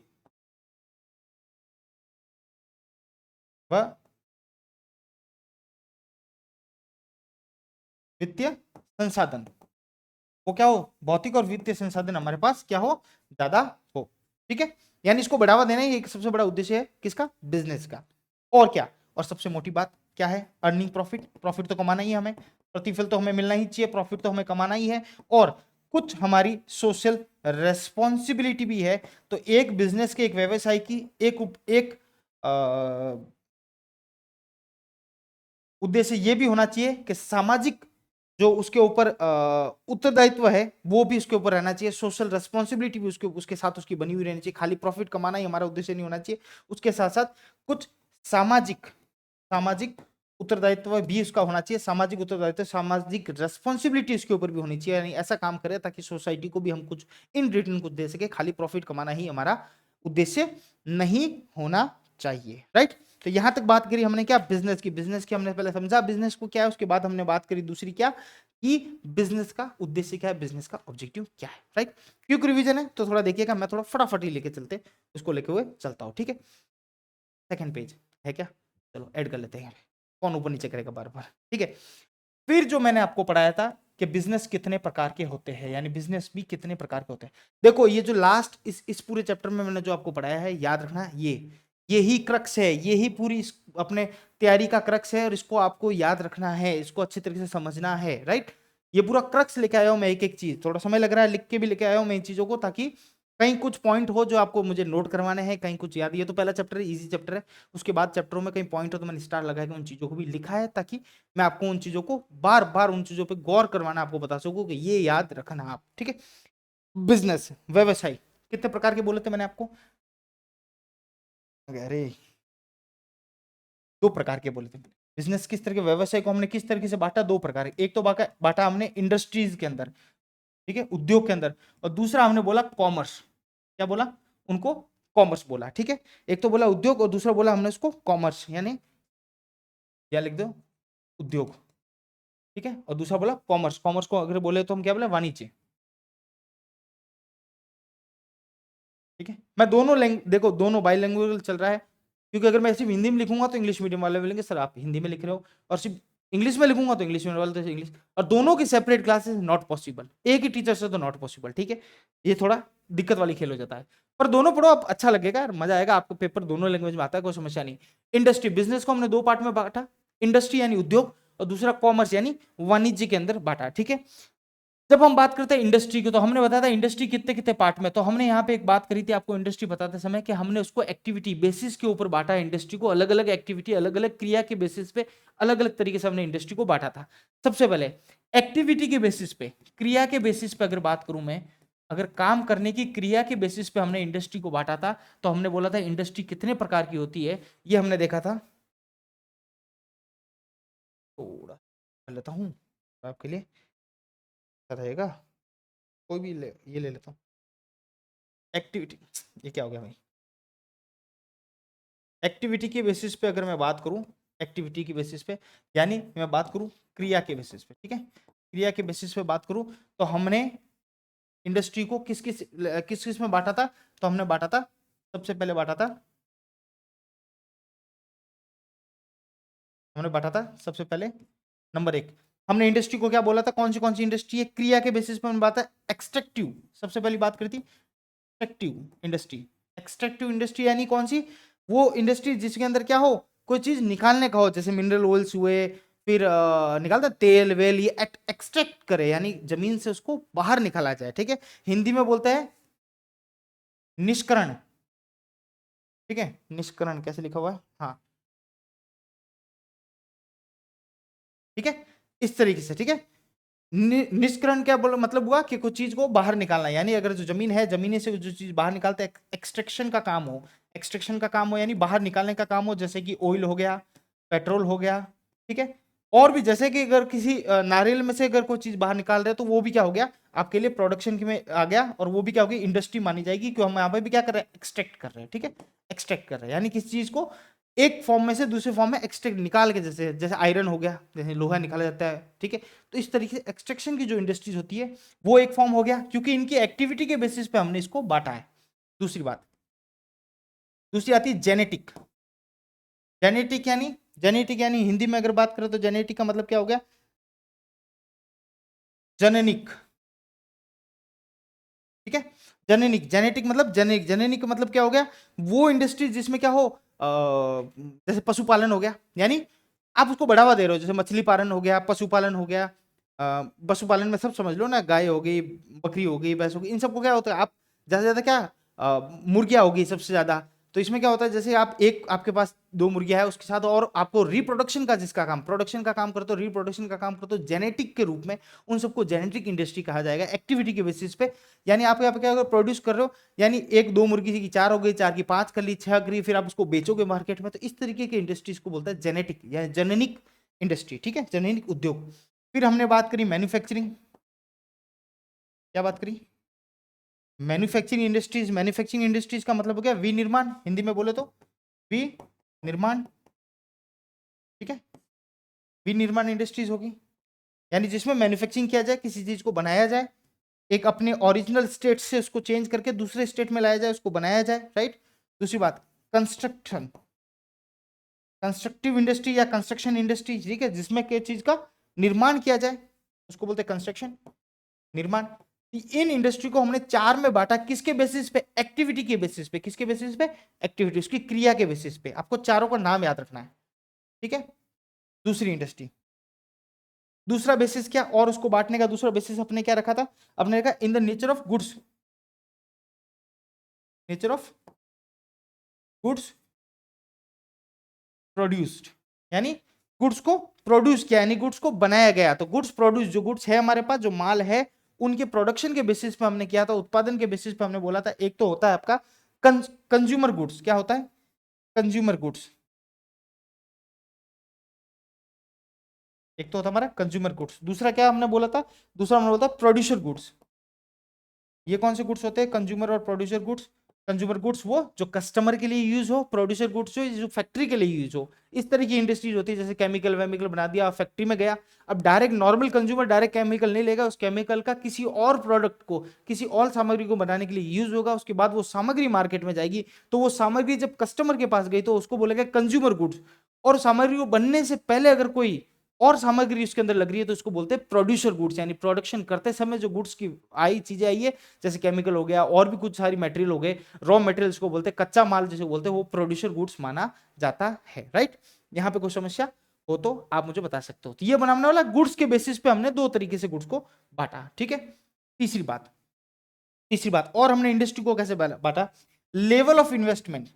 व वित्तीय संसाधन, वो क्या हो, भौतिक और वित्तीय संसाधन हमारे पास क्या हो, ज्यादा हो। ठीक है। यानी इसको बढ़ावा देना ही एक सबसे बड़ा उद्देश्य है किसका, बिजनेस का। और क्या, और सबसे मोटी बात क्या है, अर्निंग प्रॉफिट। प्रॉफिट तो कमाना ही है हमें, प्रतिफल तो हमें मिलना ही चाहिए, प्रॉफिट तो हमें कमाना ही है। और कुछ हमारी सोशल रेस्पॉन्सिबिलिटी भी है। तो एक बिजनेस के, एक व्यवसाय की एक उद्देश्य ये भी होना चाहिए कि सामाजिक जो उसके ऊपर उत्तरदायित्व है वो भी उसके ऊपर रहना चाहिए, सोशल रेस्पॉन्सिबिलिटी भी उसके उसके साथ उसकी बनी हुई रहनी चाहिए। खाली प्रॉफिट कमाना ही हमारा उद्देश्य नहीं होना चाहिए, उसके साथ साथ कुछ सामाजिक सामाजिक उत्तरदायित्व भी उसका होना चाहिए। सामाजिक उत्तरदायित्व, सामाजिक रेस्पॉन्सिबिलिटी उसके ऊपर भी होनी चाहिए। यानी ऐसा काम करे ताकि सोसाइटी को भी हम कुछ इन रिटर्न कुछ दे सके, खाली प्रॉफिट कमाना ही हमारा उद्देश्य नहीं होना चाहिए। राइट। तो यहां तक बात करी हमने क्या, बिजनेस की। बिजनेस की हमने पहले समझा बिजनेस को क्या है, उसके बाद हमने बात करी दूसरी क्या, कि बिजनेस का उद्देश्य क्या है, बिजनेस का ऑब्जेक्टिव क्या है। राइट। क्विक रिवीजन है तो थोड़ा देखिएगा, मैं थोड़ा फटाफट ही लेके चलते उसको लेके हुए चलता हूं। ठीक है। सेकंड पेज है क्या, चलो ऐड कर लेते हैं, कौन ऊपर नीचे करेगा बार बार। ठीक है। फिर जो मैंने आपको पढ़ाया था कि बिजनेस कितने प्रकार के होते हैं, यानी बिजनेस भी कितने प्रकार के होते हैं। देखो ये जो लास्ट इस पूरे चैप्टर में मैंने जो आपको पढ़ाया है, याद रखना, ये ही क्रक्स है, ये ही पूरी अपने तैयारी का क्रक्स है, और इसको आपको याद रखना है, इसको अच्छे तरीके से समझना है। राइट। ये पूरा क्रक्स लेके आया हूं मैं, एक एक चीज, थोड़ा समय लग रहा है लिख के भी लेके आया हूं मैं इन चीजों को, ताकि कहीं कुछ पॉइंट हो जो आपको मुझे नोट करवाने हैं, कहीं कुछ याद। ये तो पहला चैप्टर है, इजी चैप्टर है। उसके बाद चैप्टरों में कहीं पॉइंट हो तो मैंने स्टार लगा के उन चीजों को भी लिखा है, ताकि मैं आपको उन चीजों को बार बार उन चीजों पे गौर करवाना आपको बता सकूं कि ये याद रखना आप। ठीक है। बिजनेस, व्यवसाय कितने प्रकार के बोले थे मैंने आपको, अरे दो प्रकार के बोले थे। बिजनेस किस तरह के, व्यवसाय को हमने किस तरीके से बांटा, दो प्रकार। एक तो बांटा हमने इंडस्ट्रीज के अंदर, ठीक है, उद्योग के अंदर। और दूसरा हमने बोला कॉमर्स, क्या बोला उनको, कॉमर्स बोला। ठीक है। एक तो बोला उद्योग और दूसरा बोला हमने उसको कॉमर्स, यानी क्या लिख दो, उद्योग। ठीक है। और दूसरा बोला कॉमर्स, कॉमर्स को अगर बोले तो हम क्या बोले, वाणिज्य। ठीक है। मैं दोनों देखो दोनों बाइलैंग्वेज चल रहा है, क्योंकि अगर मैं सिर्फ हिंदी में लिखूंगा तो इंग्लिश मीडियम वाले बोलेंगे सर आप हिंदी में लिख रहे हो, और सिर्फ इंग्लिश में लिखूंगा तो इंग्लिश मीडियम वाले तो इंग्लिश, और दोनों की सेपरेट क्लासेस नॉट पॉसिबल, एक ही टीचर से तो नॉट पॉसिबल। ठीक है। ये थोड़ा दिक्कत वाली खेल हो जाता है, पर दोनों पढ़ो आप, अच्छा लगेगा, मजा आएगा आपको, पेपर दोनों लैंग्वेज में आता है, कोई समस्या नहीं। इंडस्ट्री, बिजनेस को हमने दो पार्ट में बांटा, इंडस्ट्री यानी उद्योग, और दूसरा कॉमर्स यानी वाणिज्य के अंदर बांटा। ठीक है। जब हम बात करते हैं इंडस्ट्री की, तो हमने बताया था इंडस्ट्री कितने कितने पार्ट में, तो हमने यहाँ पे एक बात करी थी आपको इंडस्ट्री बताते समय, कि हमने उसको एक्टिविटी बेसिस के ऊपर बांटा है। इंडस्ट्री को अलग अलग एक्टिविटी, अलग अलग क्रिया के बेसिस पे अलग अलग तरीके से हमने इंडस्ट्री को बांटा था। सबसे पहले एक्टिविटी के बेसिस पे, क्रिया के बेसिस पे अगर बात करूं मैं, अगर काम करने की क्रिया के बेसिस पे हमने इंडस्ट्री को बांटा था, तो हमने बोला था इंडस्ट्री कितने प्रकार की होती है, ये हमने देखा था। थोड़ा कर लेता हूँ आपके लिए, अच्छा रहेगा, कोई भी ये ले लेता हूँ, एक्टिविटी, ये क्या हो गया भाई, एक्टिविटी के बेसिस पे अगर मैं बात करूं, एक्टिविटी के बेसिस पे, यानी मैं बात करूं क्रिया के बेसिस पे, ठीक है, क्रिया के बेसिस पे बात करूं, तो हमने इंडस्ट्री को किस किस में बांटा था, तो हमने बांटा था, सबसे पहले बांटा था, हमने बांटा था सबसे पहले, नंबर एक, हमने इंडस्ट्री को क्या बोला था, कौन सी इंडस्ट्री है, क्रिया के बेसिस पे हमने बात है एक्सट्रैक्टिव, सबसे पहली बात करी थी एक्सट्रैक्टिव इंडस्ट्री। एक्सट्रैक्टिव इंडस्ट्री यानी कौन सी, वो इंडस्ट्री जिसके अंदर क्या हो, कोई चीज निकालने का हो, जैसे मिनरल ऑयल्स हुए, फिर निकालता तेल वेल, ये एक्सट्रैक्ट करे, यानी जमीन से उसको बाहर निकाला जाए, ठीक है। हिंदी में बोलते हैं निष्करण, ठीक है। निष्करण कैसे लिखा हुआ है, हाँ, ठीक है, इस तरीके से, ठीक है। निष्करण क्या बोलो मतलब हुआ कि कुछ चीज को बाहर निकालना, यानी अगर जो जमीन है, जमीन से जो चीज बाहर निकालते हैं, एक्सट्रैक्शन का काम हो, एक्सट्रैक्शन का काम हो यानी बाहर निकालने का काम हो, जैसे कि ऑयल हो गया, पेट्रोल हो गया, ठीक है। और भी जैसे कि अगर किसी नारियल में से अगर कोई चीज बाहर निकाल रहे हैं तो वो भी क्या हो गया आपके लिए प्रोडक्शन में आ गया, और वो भी क्या होगी इंडस्ट्री मानी जाएगी, क्यों हम यहाँ पे भी क्या कर रहे हैं एक्सट्रैक्ट कर रहे हैं, ठीक है। एक्सट्रैक्ट कर रहे हैं यानी किसी चीज को एक फॉर्म में से दूसरे फॉर्म में एक्सट्रैक्ट निकाल के, जैसे जैसे आयरन हो गया, जैसे लोहा निकाला जाता है, ठीक है। तो इस तरीके से एक्सट्रैक्शन की जो इंडस्ट्रीज होती है वो एक फॉर्म हो गया, क्योंकि इनकी एक्टिविटी के बेसिस पे हमने इसको बांटा है। दूसरी बात, दूसरी आती है जेनेटिक। जेनेटिक यानी, जेनेटिक यानी हिंदी में अगर बात करें तो जेनेटिक का मतलब क्या हो गया, जननिक, ठीक है। जेनेटिक, जेनेटिक मतलब जेनेटिक, जेनेटिक का मतलब क्या हो गया, वो इंडस्ट्री जिसमें क्या हो जैसे पशुपालन हो गया, यानी आप उसको बढ़ावा दे रहे हो, जैसे मछली पालन हो गया, पशुपालन हो गया। पशुपालन में सब समझ लो ना, गाय हो गई, बकरी हो गई, भैंस हो गई, इन सबको क्या होता है, आप ज्यादा से ज्यादा क्या मुर्गियां होगी सबसे ज्यादा। तो इसमें क्या होता है, जैसे आप एक आपके पास दो मुर्गियां है, उसके साथ और आपको रिप्रोडक्शन का जिसका काम, प्रोडक्शन का काम करते हो, रिप्रोडक्शन का काम करते हो, जेनेटिक के रूप में, उन सबको जेनेटिक इंडस्ट्री कहा जाएगा, एक्टिविटी के बेसिस पे। यानी आप यहाँ पे क्या प्रोड्यूस कर रहे हो, यानी एक दो मुर्गी की चार हो गई, चार की पांच कर ली, छह करी, फिर आप उसको बेचोगे मार्केट में, तो इस तरीके के इंडस्ट्रीज को बोलता है जेनेटिक या जननिक इंडस्ट्री, ठीक है, जननिक उद्योग। फिर हमने बात करी मैन्युफैक्चरिंग, क्या बात करी, मैन्युफैक्चरिंग इंडस्ट्रीज। मैन्युफैक्चरिंग इंडस्ट्रीज का मतलब हो गया विनिर्माण, हिंदी में बोले तो विनिर्माण, ठीक है। विनिर्माण इंडस्ट्रीज होगी यानी जिसमें मैन्युफैक्चरिंग किया जाए, किसी चीज को बनाया जाए, एक अपने ओरिजिनल स्टेट से उसको चेंज करके दूसरे स्टेट में लाया जाए, उसको बनाया जाए, राइट। दूसरी बात, कंस्ट्रक्शन, कंस्ट्रक्टिव इंडस्ट्री या कंस्ट्रक्शन इंडस्ट्री, ठीक है, जिसमें किसी चीज का निर्माण किया जाए उसको बोलते हैं कंस्ट्रक्शन, निर्माण। इन इंडस्ट्री को हमने चार में बांटा, किसके बेसिस पे, एक्टिविटी के बेसिस पे, किसके बेसिस पे, एक्टिविटी, उसकी क्रिया के बेसिस पे। आपको चारों का नाम याद रखना है, ठीक है। दूसरी इंडस्ट्री, दूसरा बेसिस क्या, और उसको बांटने का दूसरा बेसिस अपने क्या रखा था, अपने रखा in the nature of goods, nature of goods produced, यानी गुड्स को प्रोड्यूस किया, यानी गुड्स को बनाया गया। तो गुड्स प्रोड्यूस, जो गुड्स है हमारे पास, जो माल है, उनके प्रोडक्शन के बेसिस पे हमने किया था, उत्पादन के बेसिस पे हमने बोला था। एक तो होता है आपका कंज्यूमर गुड्स, क्या होता है कंज्यूमर गुड्स, एक तो होता है हमारा कंज्यूमर गुड्स, दूसरा क्या हमने बोला था, दूसरा हमने बोला था प्रोड्यूसर गुड्स। ये कौन से गुड्स होते हैं, कंज्यूमर और प्रोड्यूसर गुड्स। कंज्यूमर गुड्स वो जो कस्टमर के लिए यूज हो, प्रोड्यूसर गुड्स जो फैक्ट्री के लिए यूज हो। इस तरह की इंडस्ट्रीज होती है, जैसे केमिकल वेमिकल बना दिया, फैक्ट्री में गया, अब direct normal consumer direct chemical नहीं लेगा, उस केमिकल का किसी और प्रोडक्ट को, किसी और सामग्री को बनाने के लिए यूज होगा, उसके बाद वो सामग्री मार्केट में जाएगी, तो वो सामग्री जब कस्टमर के पास गई तो उसको बोलेगा कंज्यूमर गुड्स। और सामग्री को बनने से पहले अगर कोई और सामग्री उसके अंदर लग रही है तो उसको बोलते हैं प्रोड्यूसर गुड्स, यानी प्रोडक्शन करते समय जो गुड्स की आई चीजें आई है, जैसे केमिकल हो गया और भी कुछ सारी मटेरियल हो गए, रॉ मटेरियल को बोलते हैं, कच्चा माल जिसे बोलते हैं, वो प्रोड्यूसर गुड्स माना जाता है, राइट। यहाँ पे कोई समस्या हो तो आप मुझे बता सकते हो। तो ये बनाने वाला गुड्स के बेसिस पे हमने दो तरीके से गुड्स को बांटा, ठीक है। तीसरी बात, तीसरी बात, और हमने इंडस्ट्री को कैसे बांटा, level of investment,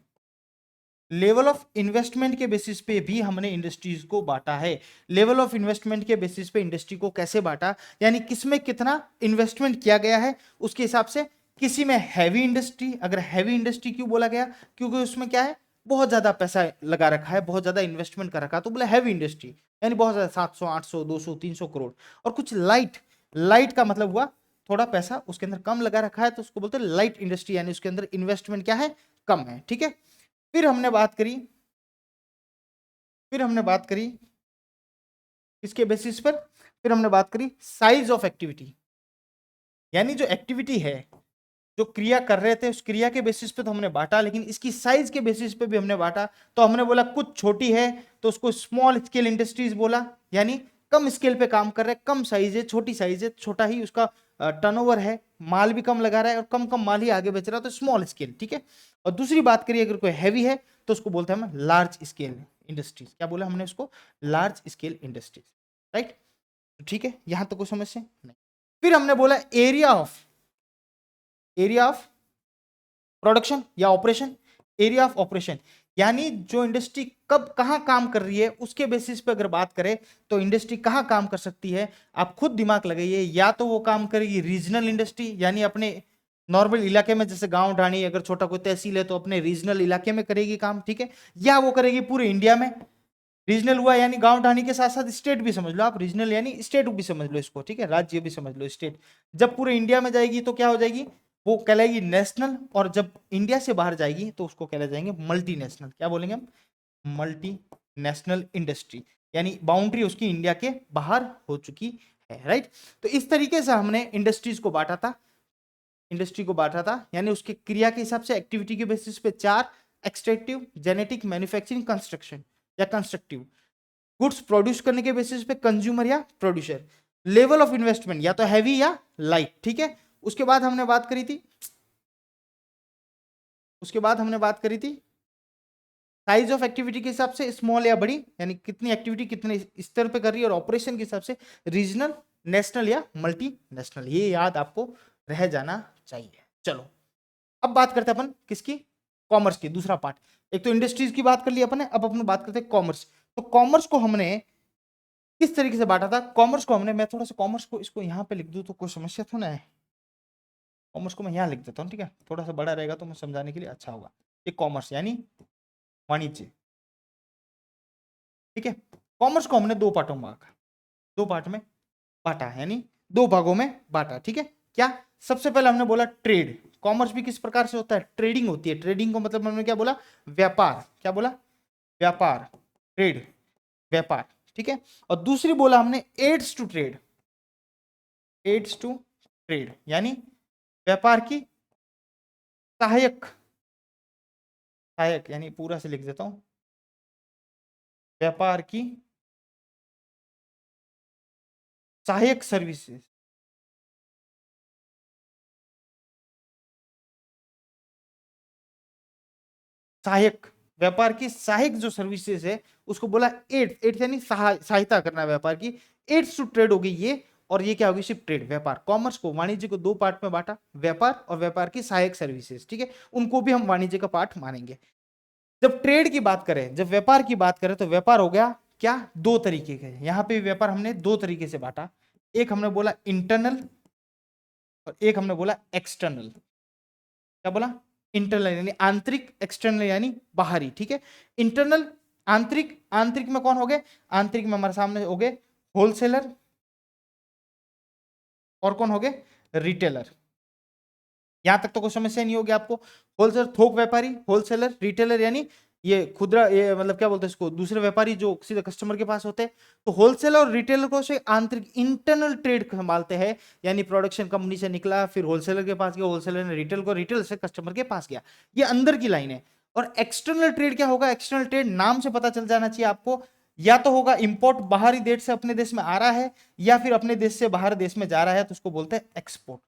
level of investment के बेसिस पे भी हमने इंडस्ट्रीज को बांटा है। लेवल ऑफ इन्वेस्टमेंट के बेसिस पे इंडस्ट्री को कैसे बांटा, यानी किसमें कितना इन्वेस्टमेंट किया गया है उसके हिसाब से। किसी में हैवी इंडस्ट्री, अगर हैवी इंडस्ट्री क्यों बोला गया, क्योंकि उसमें क्या है, बहुत ज्यादा पैसा लगा रखा है, बहुत ज्यादा इन्वेस्टमेंट कर रखा है, तो बोला हैवी इंडस्ट्री, यानी बहुत ज्यादा 700 800 200 300 करोड़। और कुछ लाइट, लाइट का मतलब हुआ थोड़ा पैसा उसके अंदर कम लगा रखा है, तो उसको बोलते हैं लाइट इंडस्ट्री, यानी उसके अंदर इन्वेस्टमेंट क्या है, कम है, ठीक है। फिर हमने बात करी, फिर हमने बात करी इसके बेसिस पर, फिर हमने बात करी साइज ऑफ एक्टिविटी, यानी जो एक्टिविटी है, जो क्रिया कर रहे थे, उस क्रिया के बेसिस पे तो हमने बांटा, लेकिन इसकी साइज के बेसिस पे भी हमने बांटा। तो हमने बोला कुछ छोटी है तो उसको स्मॉल स्केल इंडस्ट्रीज बोला, यानी कम स्केल पे काम कर रहे हैं, कम साइज है, छोटी साइज है, छोटा ही उसका टर्नओवर है, माल भी कम लगा रहा है और कम कम माल ही आगे बेच रहा है, तो स्मॉल स्केल, ठीक है। और दूसरी बात करिए, अगर कोई हैवी है तो उसको बोलते हैं हम लार्ज स्केल इंडस्ट्रीज, क्या बोला हमने उसको, लार्ज स्केल इंडस्ट्रीज, राइट। ठीक है, यहां तक कोई समस्या नहीं। फिर हमने बोला एरिया ऑफ प्रोडक्शन या ऑपरेशन, एरिया ऑफ ऑपरेशन, यानी जो इंडस्ट्री कब कहां काम कर रही है उसके बेसिस पे अगर बात करें तो इंडस्ट्री कहां काम कर सकती है, आप खुद दिमाग लगाइए। या तो वो काम करेगी रीजनल इंडस्ट्री, यानी अपने नॉर्मल इलाके में, जैसे गांव ढाणी अगर छोटा कोई तहसील है तो अपने रीजनल इलाके में करेगी काम, ठीक है। या वो करेगी पूरे इंडिया में, रीजनल हुआ यानी गांव ढाणी के साथ साथ स्टेट भी समझ लो आप, रीजनल यानी स्टेट भी समझ लो इसको, ठीक है, राज्य भी समझ लो, स्टेट। जब पूरे इंडिया में जाएगी तो क्या हो जाएगी, वो कहलाएगी नेशनल, और जब इंडिया से बाहर जाएगी तो उसको कहला जाएंगे मल्टीनेशनल। क्या बोलेंगे हम, मल्टी नेशनल इंडस्ट्री, यानी बाउंड्री उसकी इंडिया के बाहर हो चुकी है, राइट। तो इस तरीके से हमने इंडस्ट्रीज को बांटा था, इंडस्ट्री को बांटा था, यानी उसके क्रिया के हिसाब से, एक्टिविटी के बेसिस पे चार, एक्सट्रैक्टिव, जेनेटिक, मैन्युफैक्चरिंग, कंस्ट्रक्शन या कंस्ट्रक्टिव, गुड्स प्रोड्यूस करने के बेसिस पे कंज्यूमर या प्रोड्यूसर, लेवल ऑफ इन्वेस्टमेंट या तो हैवी या लाइट, ठीक है। उसके बाद हमने बात करी थी, उसके बाद हमने बात करी थी साइज ऑफ एक्टिविटी के हिसाब से स्मॉल या बड़ी, यानी कितनी एक्टिविटी कितने स्तर पे कर रही है, और ऑपरेशन के हिसाब से रीजनल, नेशनल या मल्टी नेशनल, ये याद आपको रह जाना चाहिए। चलो अब बात करते हैं अपन किसकी, कॉमर्स की, दूसरा पार्ट। एक तो इंडस्ट्रीज की बात कर ली अपन ने, अब अपन बात करते हैं कॉमर्स। तो कॉमर्स को हमने किस तरीके से बांटा था, कॉमर्स को हमने, मैं थोड़ा सा कॉमर्स को इसको यहाँ पे लिख दूं तो कोई समस्या तो ना है, कॉमर्स को मैं यहाँ लिख देता हूँ, ठीक है, थोड़ा सा बड़ा रहेगा तो मैं समझाने के लिए अच्छा होगा। ये कॉमर्स यानी वाणिज्य, ठीक है। कॉमर्स को हमने दो पार्टों में बांटा, दो पार्ट में बांटा, यानी दो भागों में बांटा, ठीक है। क्या, सबसे पहले हमने बोला ट्रेड, कॉमर्स भी किस प्रकार से होता है, ट्रेडिंग होती है। ट्रेडिंग को मतलब हमने क्या बोला, व्यापार, क्या बोला, व्यापार, ट्रेड, व्यापार, ठीक है। और दूसरी बोला हमने aids to trade, aids to trade यानी व्यापार की सहायक, सहायक यानी पूरा से लिख देता हूं, व्यापार की सहायक सर्विसेज, सहायक, व्यापार की सहायक जो सर्विसेज है उसको बोला एड्स, एड्स यानी सहायता करना व्यापार की, एड्स टू ट्रेड होगी ये, और ये क्या होगी, सिर्फ ट्रेड, व्यापार। कॉमर्स को, वाणिज्य को दो पार्ट में बांटा, व्यापार और व्यापार की सहायक सर्विसेज, ठीक है, उनको भी हम वाणिज्य का पार्ट मानेंगे। जब ट्रेड की बात करें, जब व्यापार की बात करें तो व्यापार हो गया क्या, दो तरीके के, यहां पे व्यापार हमने दो तरीके से बांटा, एक हमने बोला इंटरनल और एक हमने बोला एक्सटर्नल। क्या बोला, इंटरनल यानी आंतरिक, एक्सटर्नल यानी बाहरी, ठीक है। इंटरनल, आंतरिक, आंतरिक में कौन हो गए, आंतरिक में हमारे सामने हो गए होलसेलर, और कौन हो गए, रिटेलर। यहां तक तो कोई समस्या नहीं होगी आपको। होलसेलर थोक व्यापारी, होलसेलर, रिटेलर यानी ये खुदरा, ये मतलब क्या बोलते हैं इसको, दूसरे व्यापारी जो सीधे कस्टमर के पास होते हैं। तो होलसेलर और रिटेलर को से आंतरिक, इंटरनल ट्रेड संभालते हैं, यानी प्रोडक्शन कंपनी से निकला फिर होलसेलर के पास गया, होलसेलर ने रिटेल को, रिटेल से कस्टमर के पास गया, ये अंदर की लाइन है। और एक्सटर्नल ट्रेड क्या होगा, एक्सटर्नल ट्रेड नाम से पता चल जाना चाहिए आपको, या तो होगा इंपोर्ट, बाहरी देश से अपने देश में आ रहा है, या फिर अपने देश से बाहर देश में जा रहा है तो उसको बोलते हैं एक्सपोर्ट,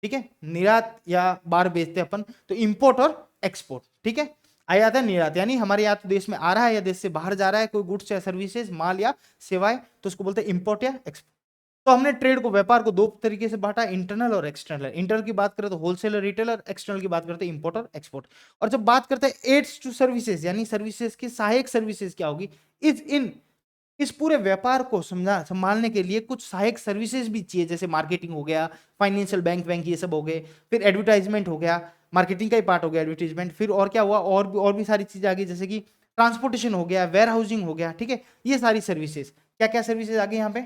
ठीक है। निर्यात या बाहर बेचते अपन तो इंपोर्ट और एक्सपोर्ट, ठीक है। आयात है निर्यात, यानी हमारे यहाँ तो देश में आ रहा है या देश से बाहर जा रहा है कोई गुड्स या सर्विसेज, माल या सेवाएं, तो उसको बोलते हैं इंपोर्ट या एक्सपोर्ट। तो हमने ट्रेड को, व्यापार को दो तरीके से बांटा, इंटरनल और एक्सटर्नल। इंटरनल की बात करें तो होलसेलर, रिटेलर, एक्सटर्नल की बात करते हैं इंपोर्ट और एक्सपोर्ट। और जब बात करते हैं एड्स टू सर्विसेज, यानी सर्विसेज की सहायक सर्विसेज क्या होगी, इज इन, इस पूरे व्यापार को समझा संभालने के लिए कुछ सहायक सर्विसेज भी चाहिए, जैसे मार्केटिंग हो गया, फाइनेंशियल, बैंक बैंक ये सब हो गए, फिर एडवर्टाइजमेंट हो गया, मार्केटिंग का ही पार्ट हो गया एडवर्टाइजमेंट, फिर और क्या हुआ, और भी सारी चीजें आ गई, जैसे कि ट्रांसपोर्टेशन हो गया, वेयर हाउसिंग हो गया, ठीक है। ये सारी सर्विसेज, क्या क्या सर्विसेज आ गई यहाँ पे,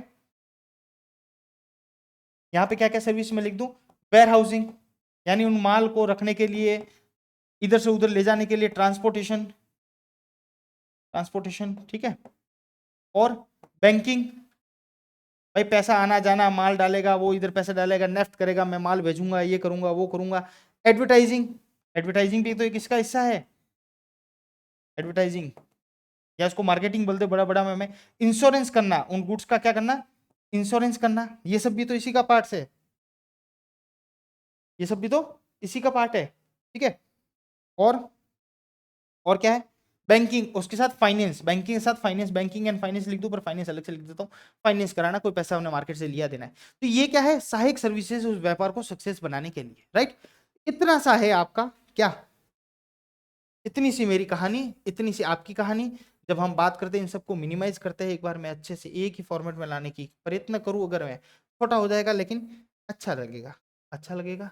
यहाँ पे क्या क्या सर्विस में लिख दूं, वेयर हाउसिंग यानी उन माल को रखने के लिए, इधर से उधर ले जाने के लिए, ट्रांसपोर्टेशन, ट्रांसपोर्टेशन, ठीक है। और बैंकिंग, भाई पैसा आना जाना, माल डालेगा वो इधर पैसा डालेगा, नेफ्ट करेगा, मैं माल भेजूंगा, ये करूंगा वो करूंगा। एडवर्टाइजिंग, एडवर्टाइजिंग भी तो एक इसका हिस्सा है, एडवर्टाइजिंग या इसको मार्केटिंग बोलते बड़ा बड़ा में। इंश्योरेंस करना, उन गुड्स का क्या करना, इंश्योरेंस करना, ये सब भी तो इसी का पार्ट है, ये सब भी तो इसी का पार्ट है, ठीक है। और और क्या है, बैंकिंग उसके साथ फाइनेंस, बैंकिंग के साथ फाइनेंस, बैंकिंग एंड फाइनेंस लिख दो, पर फाइनेंस अलग से लिख देता हूँ, फाइनेंस कराना, कोई पैसा हमने मार्केट से लिया देना है। तो ये क्या है, सहायक सर्विसेज उस व्यापार को सक्सेस बनाने के लिए, राइट। इतना सा है आपका क्या, इतनी सी मेरी कहानी, इतनी सी आपकी कहानी। जब हम बात करते हैं इन सबको मिनिमाइज करते हैं, एक बार मैं अच्छे से एक ही फॉर्मेट में लाने की प्रयत्न करूं, अगर मैं छोटा हो जाएगा लेकिन अच्छा लगेगा, अच्छा लगेगा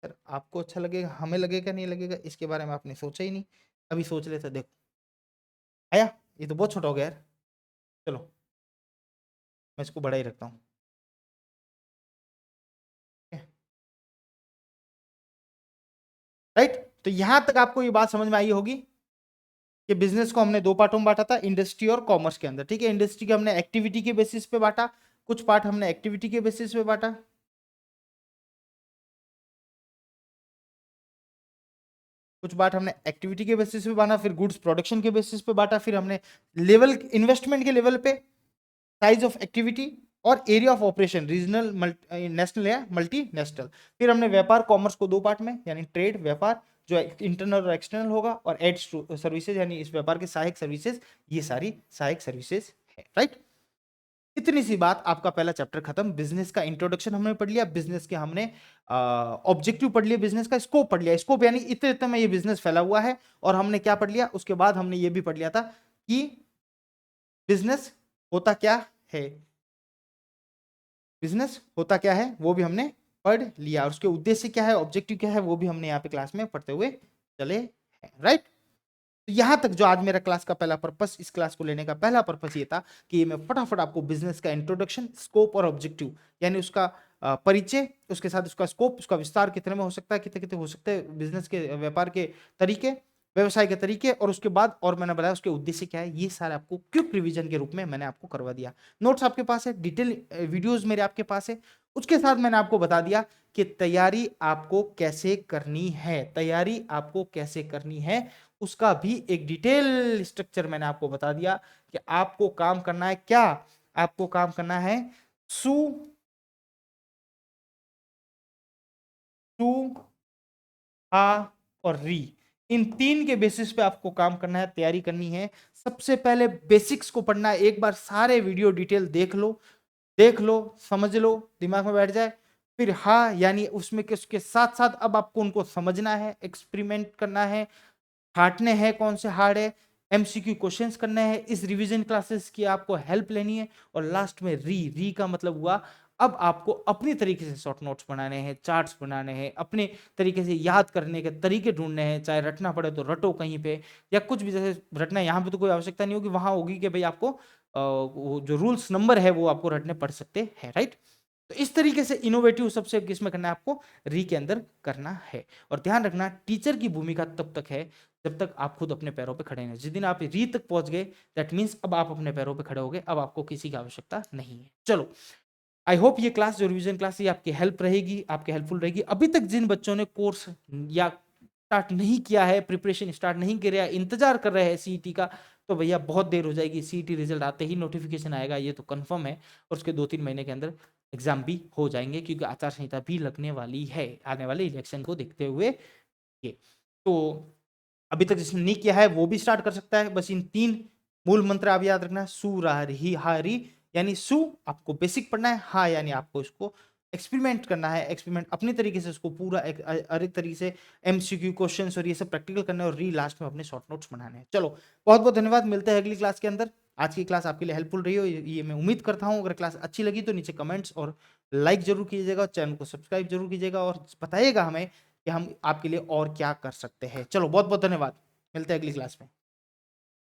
सर, आपको अच्छा लगेगा, हमें लगेगा नहीं लगेगा इसके बारे में आपने सोचा ही नहीं, अभी सोच लेते। देखो आया, ये तो बहुत छोटा हो गया यार, चलो मैं इसको बड़ा ही रखता हूँ। राइट, तो यहां तक आपको ये बात समझ में आई होगी कि बिजनेस को हमने दो पार्टों में बांटा था, इंडस्ट्री और कॉमर्स के अंदर, ठीक है। इंडस्ट्री के हमने एक्टिविटी के बेसिस पे बांटा, कुछ पार्ट हमने एक्टिविटी के बेसिस पे बांटा, कुछ पार्ट हमने एक्टिविटी के बेसिस पे बांटा, फिर गुड्स प्रोडक्शन के बेसिस पे बांटा, फिर हमने लेवल इन्वेस्टमेंट के लेवल पे, साइज ऑफ एक्टिविटी और area of operation, regional, national या मल्टी नेशनल। फिर हमने व्यापार कॉमर्स को दो पार्ट में, यानी ट्रेड व्यापार जो इंटरनल और एक्सटर्नल होगा, और एड्स सर्विसेज यानी इस व्यापार के सहायक सर्विसेज, ये सारी सहायक सर्विसेज है, राइट। इतनी सी बात, आपका पहला चैप्टर खत्म। बिजनेस का इंट्रोडक्शन हमने पढ़ लिया, बिजनेस के हमने ऑब्जेक्टिव पढ़ लिया, बिजनेस का स्कोप पढ़ लिया, स्कोप यानी इतने इतने में ये बिजनेस फैला हुआ है। और हमने क्या पढ़ लिया उसके बाद, हमने ये भी पढ़ लिया था कि बिजनेस होता क्या है, बिजनेस होता क्या है वो भी हमने पढ़ लिया, और उसके उद्देश्य क्या है, ऑब्जेक्टिव क्या है, वो भी हमने यहाँ पे क्लास में पढ़ते हुए चले हैं, राइट। तो यहां तक जो आज मेरा क्लास का पहला पर्पस, इस क्लास को लेने का पहला पर्पस ये था कि मैं फटाफट आपको बिजनेस का इंट्रोडक्शन, स्कोप और ऑब्जेक्टिव, यानी उसका परिचय, उसके साथ उसका स्कोप, उसका विस्तार कितने में हो सकता है, कितने कितने हो सकते हैं, बिजनेस के व्यापार के तरीके, व्यवसाय के तरीके, और उसके बाद और मैंने बताया उसके उद्देश्य क्या है, ये सारे आपको क्विक रिवीजन के रूप में मैंने आपको करवा दिया। नोट्स आपके पास है, डिटेल वीडियोस मेरे आपके पास है, उसके साथ मैंने आपको बता दिया कि तैयारी आपको कैसे करनी है, तैयारी आपको कैसे करनी है, उसका भी एक डिटेल स्ट्रक्चर मैंने आपको बता दिया कि आपको काम करना है क्या, आपको काम करना है सु, टू, हा और री, इन तीन के बेसिस पे आपको काम करना है, तैयारी करनी है। सबसे पहले बेसिक्स को पढ़ना है, एक बार सारे वीडियो डिटेल देख लो, देख लो, समझ लो, दिमाग में बैठ जाए। फिर हाँ यानी उसमें के उसके साथ साथ अब आपको उनको समझना है, एक्सपेरिमेंट करना है, छांटने हैं कौन से हार्ड है, एमसीक्यू क्वेश्चंस करने हैं, इस रिवीजन क्लासेस की आपको हेल्प लेनी है। और लास्ट में री, री का मतलब हुआ अब आपको अपनी तरीके से शॉर्ट नोट्स बनाने हैं, चार्ट्स बनाने हैं, अपने तरीके से याद करने के तरीके ढूंढने हैं, चाहे रटना पड़े तो रटो कहीं पे, या कुछ भी, जैसे रटना यहाँ पे तो कोई आवश्यकता नहीं होगी, वहां होगी कि भाई आपको वो जो रूल्स नंबर है वो आपको रटने पड़ सकते हैं, राइट। तो इस तरीके से इनोवेटिव सबसे किसमें करना है, आपको री के अंदर करना है। और ध्यान रखना, टीचर की भूमिका तब तक है जब तक आप खुद अपने पैरों पे खड़े हैं। जिस दिन आप री तक पहुंच गए, दैट मीन्स अब आप अपने पैरों पे खड़े हो गए, अब आपको किसी की आवश्यकता नहीं है। चलो, आई होप ये क्लास, जो रिवीजन क्लास, ये आपकी हेल्प रहेगी, आपके हेल्पफुल रहेगी। अभी तक जिन बच्चों ने कोर्स या स्टार्ट नहीं किया है, प्रिपरेशन स्टार्ट नहीं किया, इंतजार कर रहे हैं सीईटी का, तो भैया बहुत देर हो जाएगी, सीईटी रिजल्ट आते ही नोटिफिकेशन आएगा, ये तो कंफर्म है। और उसके 2-3 महीने के अंदर एग्जाम भी हो जाएंगे, क्योंकि आचार संहिता भी लगने वाली है आने वाले इलेक्शन को देखते हुए। ये तो अभी तक जिसने नहीं किया है वो भी स्टार्ट कर सकता है। बस इन 3 मूल मंत्र आप याद रखना, सु रा री हा री, यानी सु आपको बेसिक पढ़ना है, हा यानी आपको इसको एक्सपेरिमेंट करना है, एक्सपेरिमेंट अपनी तरीके से उसको पूरा एक तरीके से एमसीक्यू क्वेश्चंस और ये सब प्रैक्टिकल करना है, और री लास्ट में अपने शॉर्ट नोट्स बनाने हैं। चलो, बहुत बहुत धन्यवाद, मिलते हैं अगली क्लास के अंदर। आज की क्लास आपके लिए हेल्पफुल रही हो ये मैं उम्मीद करता हूँ। अगर क्लास अच्छी लगी तो नीचे कमेंट्स और लाइक जरूर कीजिएगा, चैनल को सब्सक्राइब जरूर कीजिएगा, और बताइएगा हमें कि हम आपके लिए और क्या कर सकते हैं। चलो, बहुत बहुत धन्यवाद, मिलते हैं अगली क्लास में।